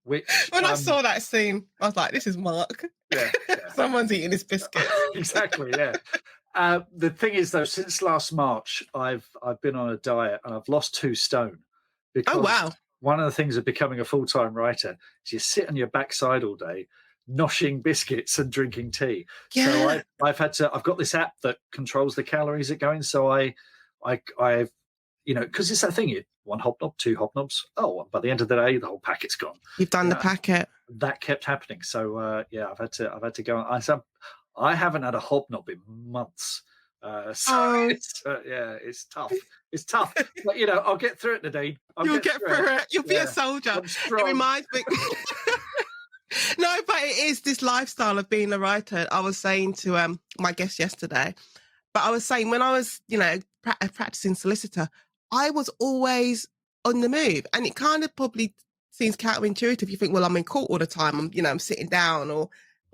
When I saw that scene, I was like, this is Mark. Yeah. Someone's eating his biscuits. Exactly, yeah. The thing is, though, since last March, I've been on a diet and I've lost 2 stone. Oh, wow. One of the things of becoming a full-time writer is you sit on your backside all day noshing biscuits and drinking tea. Yeah. So I've got this app that controls the calories that go in. So I've, because it's that thing, one hobnob, two hobnobs. Oh, and by the end of the day, the whole packet's gone. You've done the packet. That kept happening. So I've had to go. I haven't had a hobnob in months. It's tough. It's tough. But I'll get through it, Nadine. You'll get through it. You'll be a soldier. It reminds me. No, but it is this lifestyle of being a writer. I was saying to my guest yesterday, but I was saying when I was, practicing solicitor, I was always on the move, and it kind of probably seems counterintuitive. You think, well, I'm in court all the time. I'm sitting down or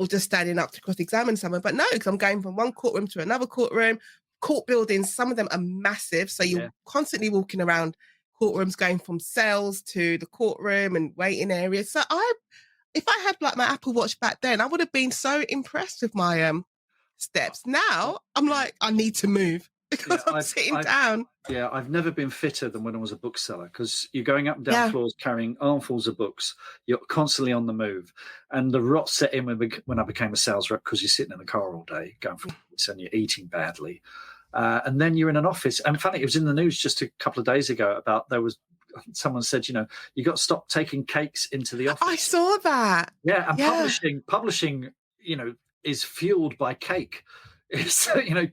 just standing up to cross-examine someone. But no, because I'm going from one courtroom to another courtroom. Court buildings, some of them are massive, so you're constantly walking around courtrooms, going from cells to the courtroom and waiting areas. So if I had like my Apple Watch back then, I would have been so impressed with my steps. Now I'm like, I need to move because I'm sitting down. Yeah, I've never been fitter than when I was a bookseller, because you're going up and down floors carrying armfuls of books. You're constantly on the move. And the rot set in when I became a sales rep, because you're sitting in the car all day going from this and you're eating badly. And then you're in an office. And funny, it was in the news just a couple of days ago about someone said, you got to stop taking cakes into the office. I saw that. Yeah, and publishing, is fueled by cake. It's cake and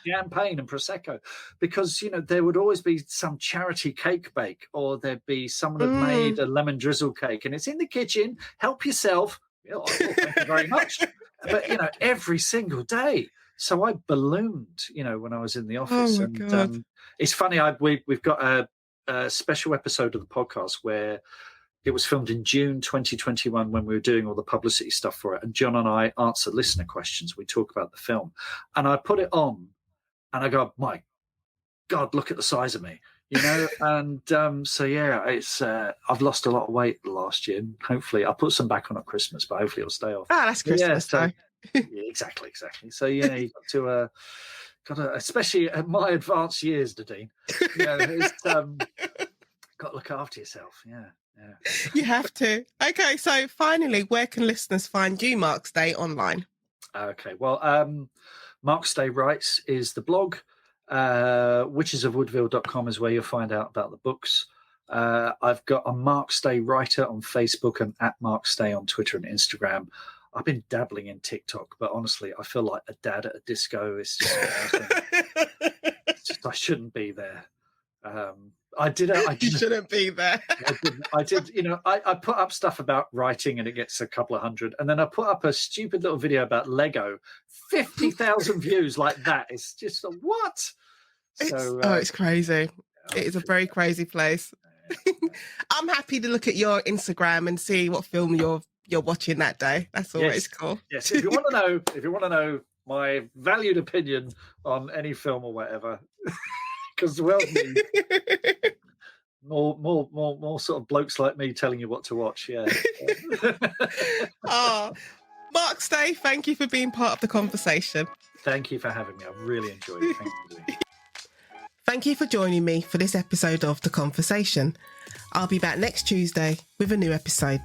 champagne and prosecco, because there would always be some charity cake bake, or there'd be someone that made a lemon drizzle cake, and it's in the kitchen. Help yourself. Thank you very much. But every single day. So I ballooned, when I was in the office. Oh my God. It's funny. We've got a special episode of the podcast where it was filmed in June 2021 when we were doing all the publicity stuff for it. And John and I answer listener questions. We talk about the film. And I put it on and I go, my God, look at the size of me, And it's I've lost a lot of weight last year. And hopefully I'll put some back on at Christmas, but hopefully it'll stay off. That's Christmas. Yeah, exactly. So, you've got to, especially at my advanced years, Nadine, it's got to look after yourself. Yeah. You have to. Okay, so finally, where can listeners find you, Mark Stay, online? Okay, well, Mark Stay Writes is the blog. Witchesofwoodville.com is where you'll find out about the books. I've got a Mark Stay Writer on Facebook and at Mark Stay on Twitter and Instagram. I've been dabbling in TikTok, but honestly, I feel like a dad at a disco. It's just I shouldn't be there. You shouldn't be there. I did. I put up stuff about writing and it gets a couple of hundred, and then I put up a stupid little video about Lego, 50,000 views like that. It's just what? It's crazy. It is a very crazy place. I'm happy to look at your Instagram and see what film you're watching that day. That's always cool. Yes, if you want to know my valued opinion on any film or whatever. Because the world needs more sort of blokes like me telling you what to watch. Yeah. Mark Stay, thank you for being part of the conversation. Thank you for having me. I've really enjoyed it. Thank you. Thank you for joining me for this episode of The Conversation. I'll be back next Tuesday with a new episode.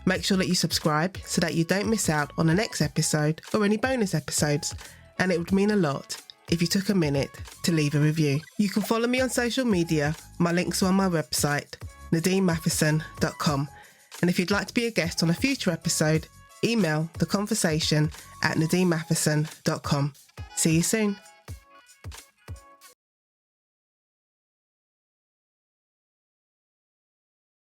Make sure that you subscribe so that you don't miss out on the next episode or any bonus episodes. And it would mean a lot if you took a minute to leave a review. You can follow me on social media. My links are on my website, NadineMatheson.com. And if you'd like to be a guest on a future episode, email theconversation@NadineMatheson.com. See you soon.